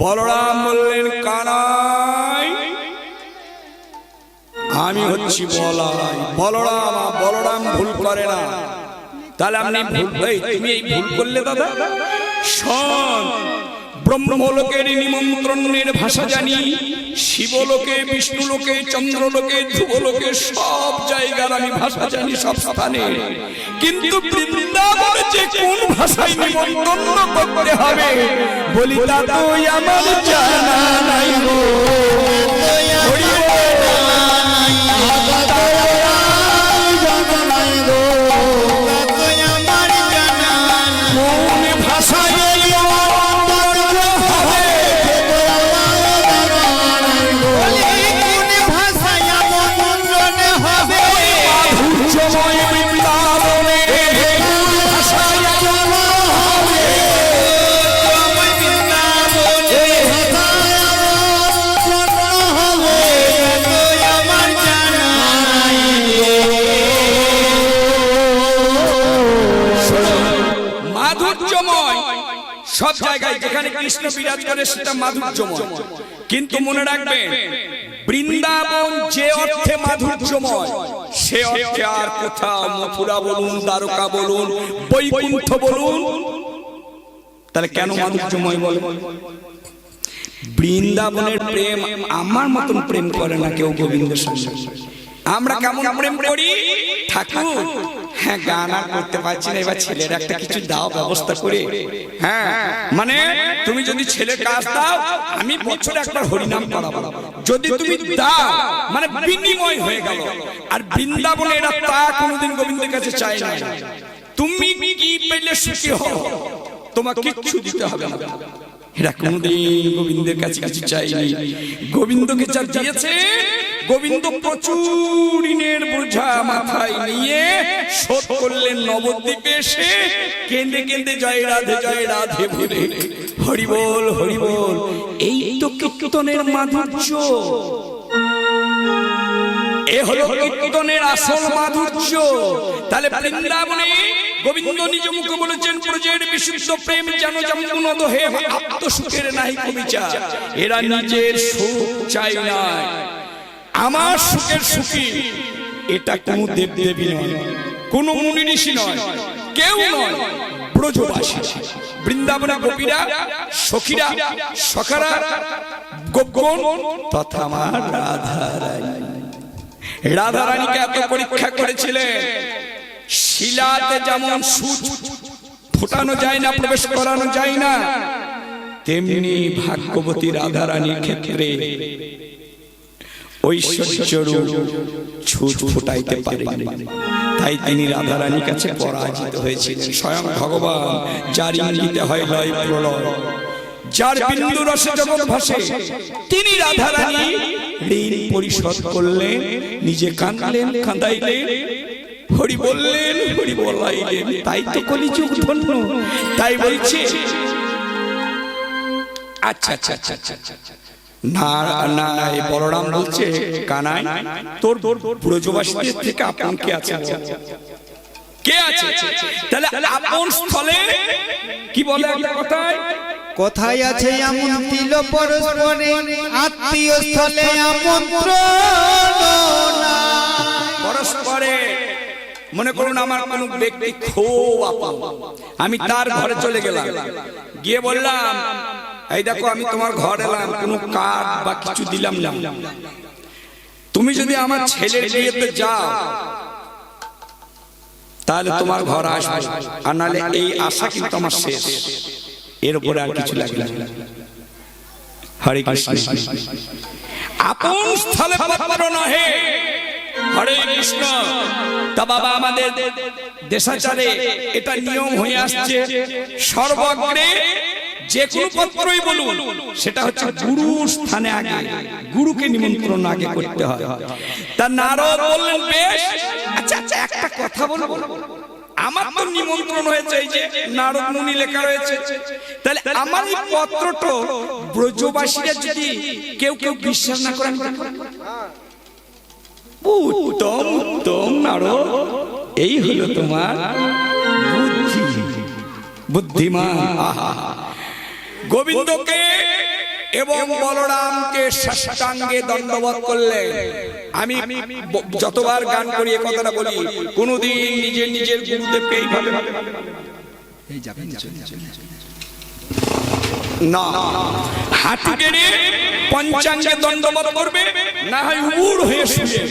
Speaker 1: বলরাম বললেন, কানাই আমি হচ্ছি বলাই। বলরাম ভুল করে না। তাহলে আপনি তুমি এই ভুল করলে দাদা। শোন, ব্রহ্মলোকের নিমন্ত্রণের ভাষা জানি, শিবলোকে, বিষ্ণুলোকে, চন্দ্রলোকে, ধ্রুবলোকে, সব জায়গার আমি ভাষা জানি, সব স্থানে। কিন্তু বৃন্দাবনে যে কোন ভাষায় নিমন্ত্রণ করতে হবে বলি তা তুই আমার জানা নাই গো। সব জায়গায় যেখানে কৃষ্ণ বিরাজ করে সেটা মাধুর্যময়। কিন্তু মনে রাখবেন, বৃন্দাবন যে অর্থে মাধুর্যময়, সে অর্থে আর কোথাও মথুরা বলুন, দ্বারকা বলুন, বৈকুণ্ঠ বলুন। তাহলে কেন মাধুর্যময় বলে? বৃন্দাবনের প্রেম আমার মতন প্রেম করে না কেউ গোবিন্দের সঙ্গে। আমরা কেমন প্রেম করি? ঠাকুর হ্যাঁ গান আর করতে পারছি না, এবার ছেলের একটা কিছু দাও ব্যবস্থা করে। হ্যাঁ মানে তুমি যদি ছেলের কাজ দাও, আমি বছরে একবার হরিনাম করাবো। যদি তুমি দাও মানে বিনিময় হয়ে গেল। আর বৃন্দাবনে এরা তা কোনোদিন গোবিন্দের কাছে চায় না। তুমি কি পেলে সুখী হও, তোমাকে কিচ্ছু দিতে হবে না। এরা কোনদিন গোবিন্দের কাছে কিছু চাইনি। গোবিন্দকে যা দিয়েছে, গোবিন্দ প্রচুর ঋণের বোঝা মাথায় নিয়ে শোধ করলেন নবদ্বীপে এসে, কেঁদে কেঁদে জয় রাধে বলে হরি বল হরি বল। এই তো কীর্তনের মাধুর্য, এ হলো কীর্তনের আসল মাধুর্য। তাহলে বৃন্দাবনে গোবিন্দ নিজ মুখে বলেছেন, ব্রজের বিশুদ্ধ প্রেম যেন যমুনদ হে আত্মসুখের নাহি বিচার। এরা নিজের সুখ চাই না, আমার সুখের সুখী। এটা কোন দেব দেবী নয়, কোন মুনি ঋষি নয়, কেউ নয়, ব্রজবাসী। বৃন্দাবনের গোপীরা, সখীরা, সখারা, গোপগণ তথা আমার রাধা রানীকে এত পরীক্ষা করেছিলেন। শিলাতে যেমন সুচ ফোটানো যায় না, প্রবেশ করানো যায় না, তেমনি ভাগ্যবতী রাধা রানীর ক্ষেত্রে ঐশ্বর্যরূপ ছুঁচ ফুটাইতে পারেন। তাই তিনি রাধা রানীর কাছে পরাজিত হয়েছিলেন। স্বয়ং ভগবান, যার ইঙ্গিতে হয় লয় প্রলয়, যার বিন্দু রসে জগৎ ভাসে, তিনি রাধা রানী ঋণ পরিশোধ করলেন, নিজে কাঁদলেন, কাঁদাইলেন, হরি বললেন, হরি বলাইলেন। তাই তো কলিযুগ ধন্য। তাই বলছে আচ্ছা আচ্ছা আচ্ছা আচ্ছা না না, বলরাম বলছে, কানাই তোর ব্রজবাসীদের থেকে আপন কে আছে? কে আছে? তাহলে আপন স্থলে কি বলে একটা কথায়,
Speaker 2: কোথায় আছে এমন তিল পরস্পরে, আত্মীয় স্থলে আমন্ত্রণ
Speaker 1: পরস্পরে। মনে করুন আমার কোন ব্যক্তি খুব আপন, আমি তার ঘরে চলে গেলাম, গিয়ে বললাম এই দেখো আমি তোমার ঘর এলাম, কোনো কার্ড বা কিছু দিলাম না। তুমি যদি আমার ছেলের বিয়েতে যাও তাহলে তোমার ঘর আসবে, আর নাহলে এই আশা কিন্তু আমার শেষ, এর উপরে আর কিছু লাগে না। হরে কৃষ্ণ। আপন স্থলে পাত্র নহে। হরে কৃষ্ণ। তা বাবা আমাদের দেশাচারে এটা নিয়ম হয়ে আসছে, সর্বগ্রে যে কোনো পত্রই বলুন সেটা হচ্ছে গুরু স্থানে আগে, গুরুকে নিমন্ত্রণ আগে করতে হয়। তা নারদ বললেন বেশ, আচ্ছা আচ্ছা একটা কথা বলবো, আমার তো নিমন্ত্রণ হয়েছে, এই যে নারদ মুনি লেখা রয়েছে, তাহলে আমার এই পত্রটা ব্রজবাসীরা যদি কেউ কেউ বিশ্বাস না করেন, উত্তম উত্তম নারদ, এই হলো তোমার বুদ্ধি, বুদ্ধিমান। গোবিন্দকে এবং বলরামকে সাষ্টাঙ্গে দণ্ডবত করলেন। আমি যতবার গান করি এ কথাটা বলি, কোনদিন নিজের নিজের গুরুদেবকে এইভাবে না, হাঁটু গেড়ে পঞ্চাঙ্গে দণ্ডবত করবে, না হয় উড় হয়ে শুয়ে,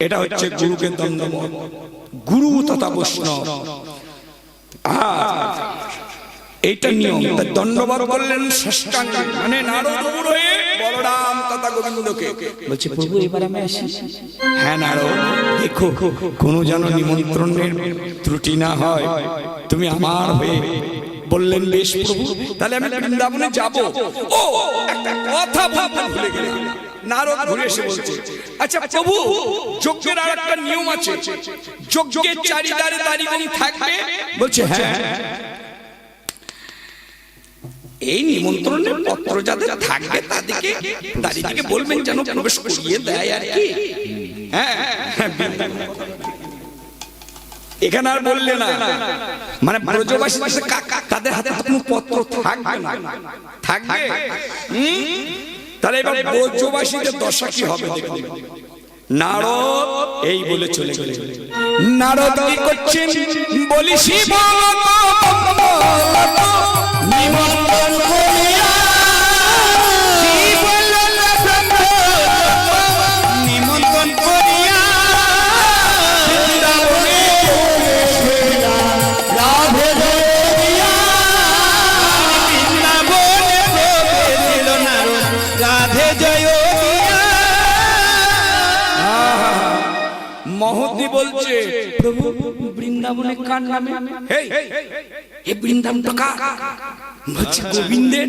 Speaker 1: এটা হচ্ছে গুরুকে দণ্ডবত, গুরু তথা বৈষ্ণব। এইটা নিয়ম। দণ্ডবত করলেন সাষ্টাঙ্গে, মানে নারদ উড় হয়ে বলরাম তথা গোবিন্দকে বলছে, প্রভু এবার আমি আসি। হ্যাঁ নারদ, দেখো কোনো যেন নিমন্ত্রণের ত্রুটি না হয়, তুমি আমার হয়ে। বললেন বেশ প্রভু, তাহলে আমি বৃন্দাবনে যাব। ও একটা কথা বলতে ভুলে গেলাম। নারদ ঘুরে এসে বলছে, আচ্ছা প্রভু, যজ্ঞের আর একটা নিয়ম আছে, যজ্ঞের চারিধারে দাঁড়িগণ থাকবে। বলছে হ্যাঁ, এই নিমন্ত্রণের পত্র যাদের থাকবে তাদেরকে দাঁড়িয়ে বলবেন যেন প্রবেশ করিয়ে দেয় আর কি। হ্যাঁ, এখানে আর বললে না, মানে ব্রজবাসী তাদের হাতে কোনো পত্র থাকবে না, থাকবে। তাহলে এবার ব্রজবাসীদের দশা কি হবে দেখুন। নারদ এই বলে চলে গেলেন। নারদ কি করছেন বলি, শিব নিমন্ত্রণ করিয়া, নিমন্ত্রণ করিয়া রাধে রাধে জয়। মহতি বলছে, প্রভু বৃন্দাবনে কার নামে? এই বৃন্দাবনটা কার? বলছে গোবিন্দের।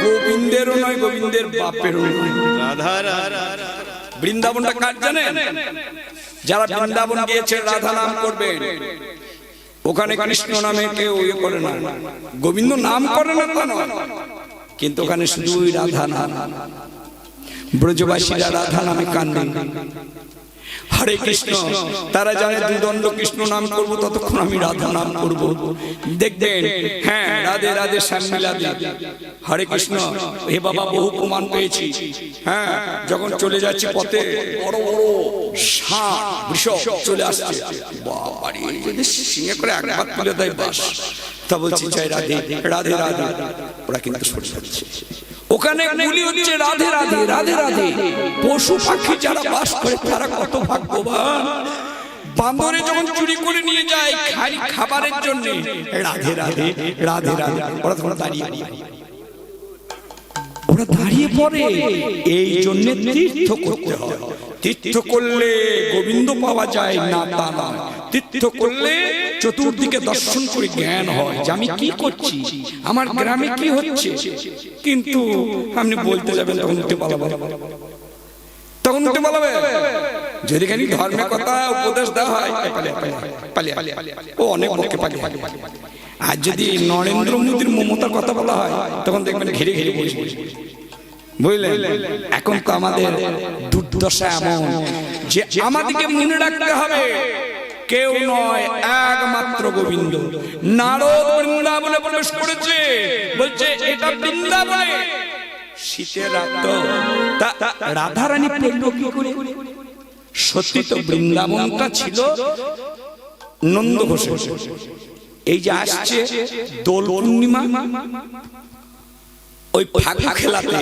Speaker 1: গোবিন্দেরও নয়, গোবিন্দের বাপেরও নয়, বৃন্দাবনটা কার জানেন? যারা বৃন্দাবন গিয়েছে রাধা নাম করবেন, ওখানে কৃষ্ণ নামে কেউ ইয়ে করে না, গোবিন্দ নাম করে না তা নয়, কিন্তু ওখানে শুধুই রাধা নাম। ব্রজবাসীরা রাধা নামে কান্দেন। হরে কৃষ্ণ, তারা জানে দুদণ্ড কৃষ্ণ নাম করবো ততক্ষণ আমি রাধা নাম করবো। দেখবেন হ্যাঁ, রাধে রাধে শ্যামলীলাধে। হরে কৃষ্ণ, হে বাবা বহু প্রমাণ পেয়েছি। হ্যাঁ, যখন চলে যাচ্ছি পথে বড় বড় ষাঁড় বৃষভ চলে আসছে, বাবারে যদি সিংহে করে একবার তুলে দেয় বাস, তা বলছি জয় রাধে রাধে রাধে, ওরা কিন্তু সরে যাচ্ছে। ওখানে গুলি হচ্ছে রাধে রাধে রাধে রাধে। পশু পাখি যারা বাস করে তারা কত ভাগ্যবান। বান্দরে যখন চুরি করে নিয়ে যায় খাবারের জন্য, রাধে রাধে রাধে রাধে, ওরা তখন দাঁড়িয়ে ওরা দাঁড়িয়ে পড়ে। এই জন্য তীর্থ করতে হয়। তীর্থ করলে গোবিন্দ পাওয়া যায় না তা না, তীর্থ করলে চতুর্দিকে দর্শন করে জ্ঞান হয় যে আমি কি করছি, আমার গ্রামে কি হচ্ছে। কিন্তু আপনি বলতে যাবেন তখন উঠে পালাবে, তখন উঠে পালাবে। যদি খানি ধর্মের কথা উপদেশ দেওয়া হয়, ও অনেক পক্ষে পালিয়ে। আর যদি নরেন্দ্র মোদীর মমতার কথা বলা হয়, তখন দেখবেন ঘিরে ঘিরে বসে, বুঝলেন? এখন তো আমাদের দুর্দশা এমন যে আমাদেরকে মনে রাখতে হবে কেউ নয়, একমাত্র গোবিন্দ। নারদ বৃন্দাবনে প্রবেশ করেছে, বলছে এটা বৃন্দাবনে শীতের রাত। রাধারানী পেল কি করে? সত্যি তো বৃন্দাবনটা ছিল নন্দ ঘোষের। এই যে আসছে দোল পূর্ণিমা, ওই ফাগু খেলাতে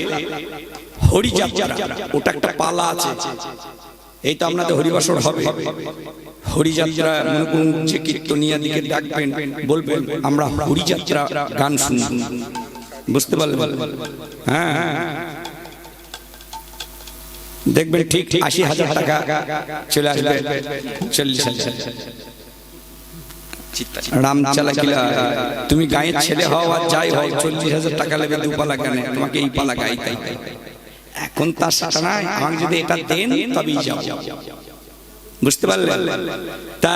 Speaker 1: হরিযাত্রা, ওটা একটা পালা আছে। এই তো আপনাদের হরিবাসর হবে, হরিযাত্রা মনে করুন যে কীর্তনিয়া দিকে ডাকবেন, বলবেন আমরা হরিযাত্রা গান শুনি, বুঝতে পারলেন? হ্যাঁ, দেখবেন ঠিক ৮০,০০০ টাকা চলে আসবে, ৪০,০০০। রামচালা কিলা তুমি গায়ের ছেলে হও আর যাই হও, ৪০,০০০ টাকা নেবে দু পালা গানে, তোমাকে এই পালা গাইতে। এখন তার সাথে নাই, আমাকে যদি এটা দেন তবেই যাও, বুঝতে পারলেন? তা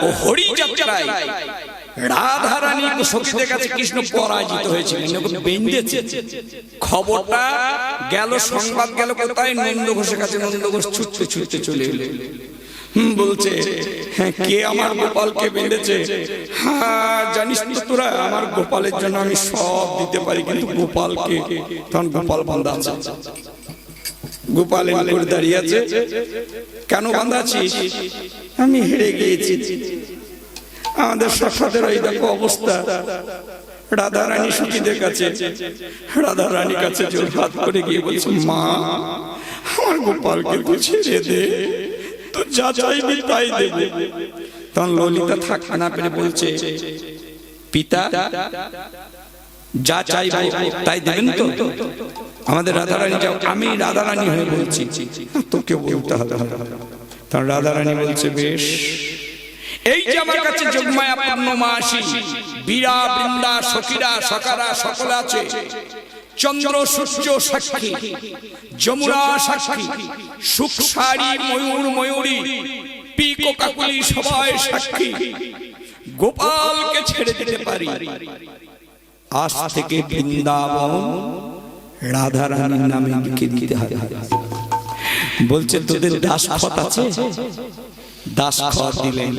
Speaker 1: ও হরিযাত্রায় রাধারানী সখীদের কাছে কৃষ্ণ পরাজিত হয়েছিলেন, বেঁধেছে। খবরটা গেল, সংবাদ গেল কোথায়? নন্দ ঘোষের কাছে। নন্দ ঘোষ ছুটতে ছুটতে চলে এলো, বলছে কে আমার গোপালকে বেঁধেছে? হ্যাঁ জানিস তো তোরা, আমার গোপালের জন্য আমি সব দিতে পারি, কিন্তু গোপালকে, তখন গোপাল বাঁধা আছে। গোপাল করে দাঁড়িয়ে আছে, কেন বাঁধা আছিস? আমি হেরে গিয়েছি। আমাদের সখাদের এই দেখো অবস্থা। রাধারানী সখীদের কাছে, রাধারানীর কাছে জোর হাত করে গিয়ে বলছে, মা আমার গোপালকে তুই ছেড়ে দে, তো যা চাইবি তাই দেবে। তখন ললিতা থাকতে না পেরে বলছে, পিতা যা চাইবো তাই দেবেন তো? আমাদের রাধারানী যাও। আমি রাধারানী হয়ে বলছি, তোকে বলতে হবে। তখন রাধারানী বলছে, বেশ, এই যে আমার কাছে যোগমায়া পূর্ণমাসী বীরা বৃন্দা সখীরা সখারা সকল আছে, চন্দ্র সূর্য সাক্ষী, যমুনা সাক্ষী, সুখ সারি ময়ূর ময়ূরী পিকো কাকুলি সবাই সাক্ষী, গোপালকে ছেড়ে দিতে পারি। আজ থেকে বৃন্দাবন রাধারানীর নামে লিখে দিতে হবে। বলছে তোদের দাসখত আছে? দাসখত দিলেন,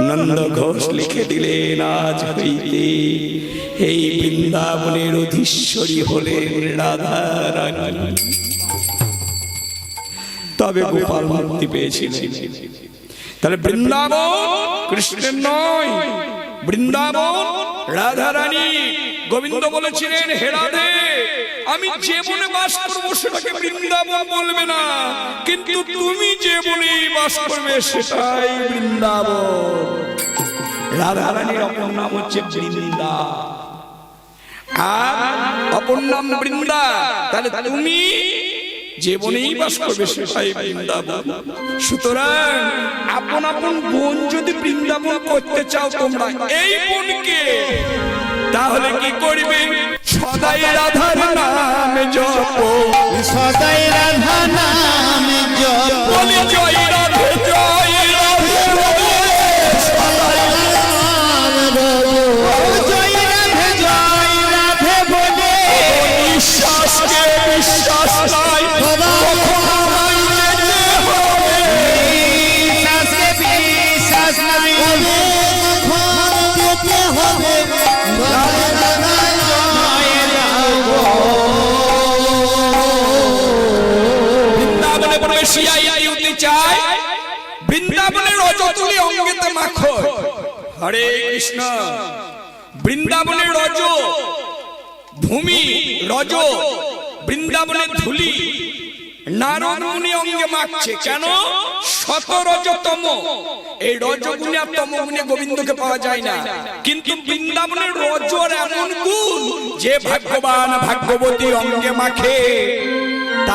Speaker 1: নন্দ ঘোষ লিখে দিলেন, আজ হইতে এই বৃন্দাবনের অধীশ্বরী হলেন রাধারানী। তবে গোপাল মুক্তি পেয়েছিলেন। তাহলে বৃন্দাবন কৃষ্ণের নয়, বৃন্দাবন রাধারানী। গোবিন্দ বলেছিলেন, হে রাধে, আমি যে বনে বাস করবো সেটাকে বৃন্দাবন বলবে না, কিন্তু তুমি যে বনে বাস করবে সেটাই বৃন্দাবন। রাধারানীর অপর নাম হচ্ছে বৃন্দা, আর অপর নাম বৃন্দা। তাহলে তুমি যে বনেই বাস করবে সেটাই বৃন্দাবন। সুতরাং আপন আপন বন যদি বৃন্দাবন করতে চাও তোমরা এই বনকে, তাহলে কি করবে? সদাই রাধার নাম জপ,
Speaker 2: সদাই রাধা নাম জপ,
Speaker 1: বলি জয় রাধে জয় রাধে,
Speaker 2: জয় রাধে জয় রাধে বলে
Speaker 1: বিশ্বাসকে বিশ্বাস নাই,
Speaker 2: বিশ্বাস নাই,
Speaker 1: বৃন্দাবনে প্রবেশিয়াই উঠতে চায়, বৃন্দাবনের রজতুলি অঙ্গেতে মাখো। হরে কৃষ্ণ। বৃন্দাবনের রজ ভূমি, রজ বৃন্দাবনের ধুলি নারদ মুনি অঙ্গে মাখছে। কেন? শত রজতম, এই রজগুণে আর তমগুণে গোবিন্দকে পাওয়া যায় না, কিন্তু বৃন্দাবনের রজর এমন গুণ যে ভাগ্যবান ভাগ্যবতী অঙ্গে মাখে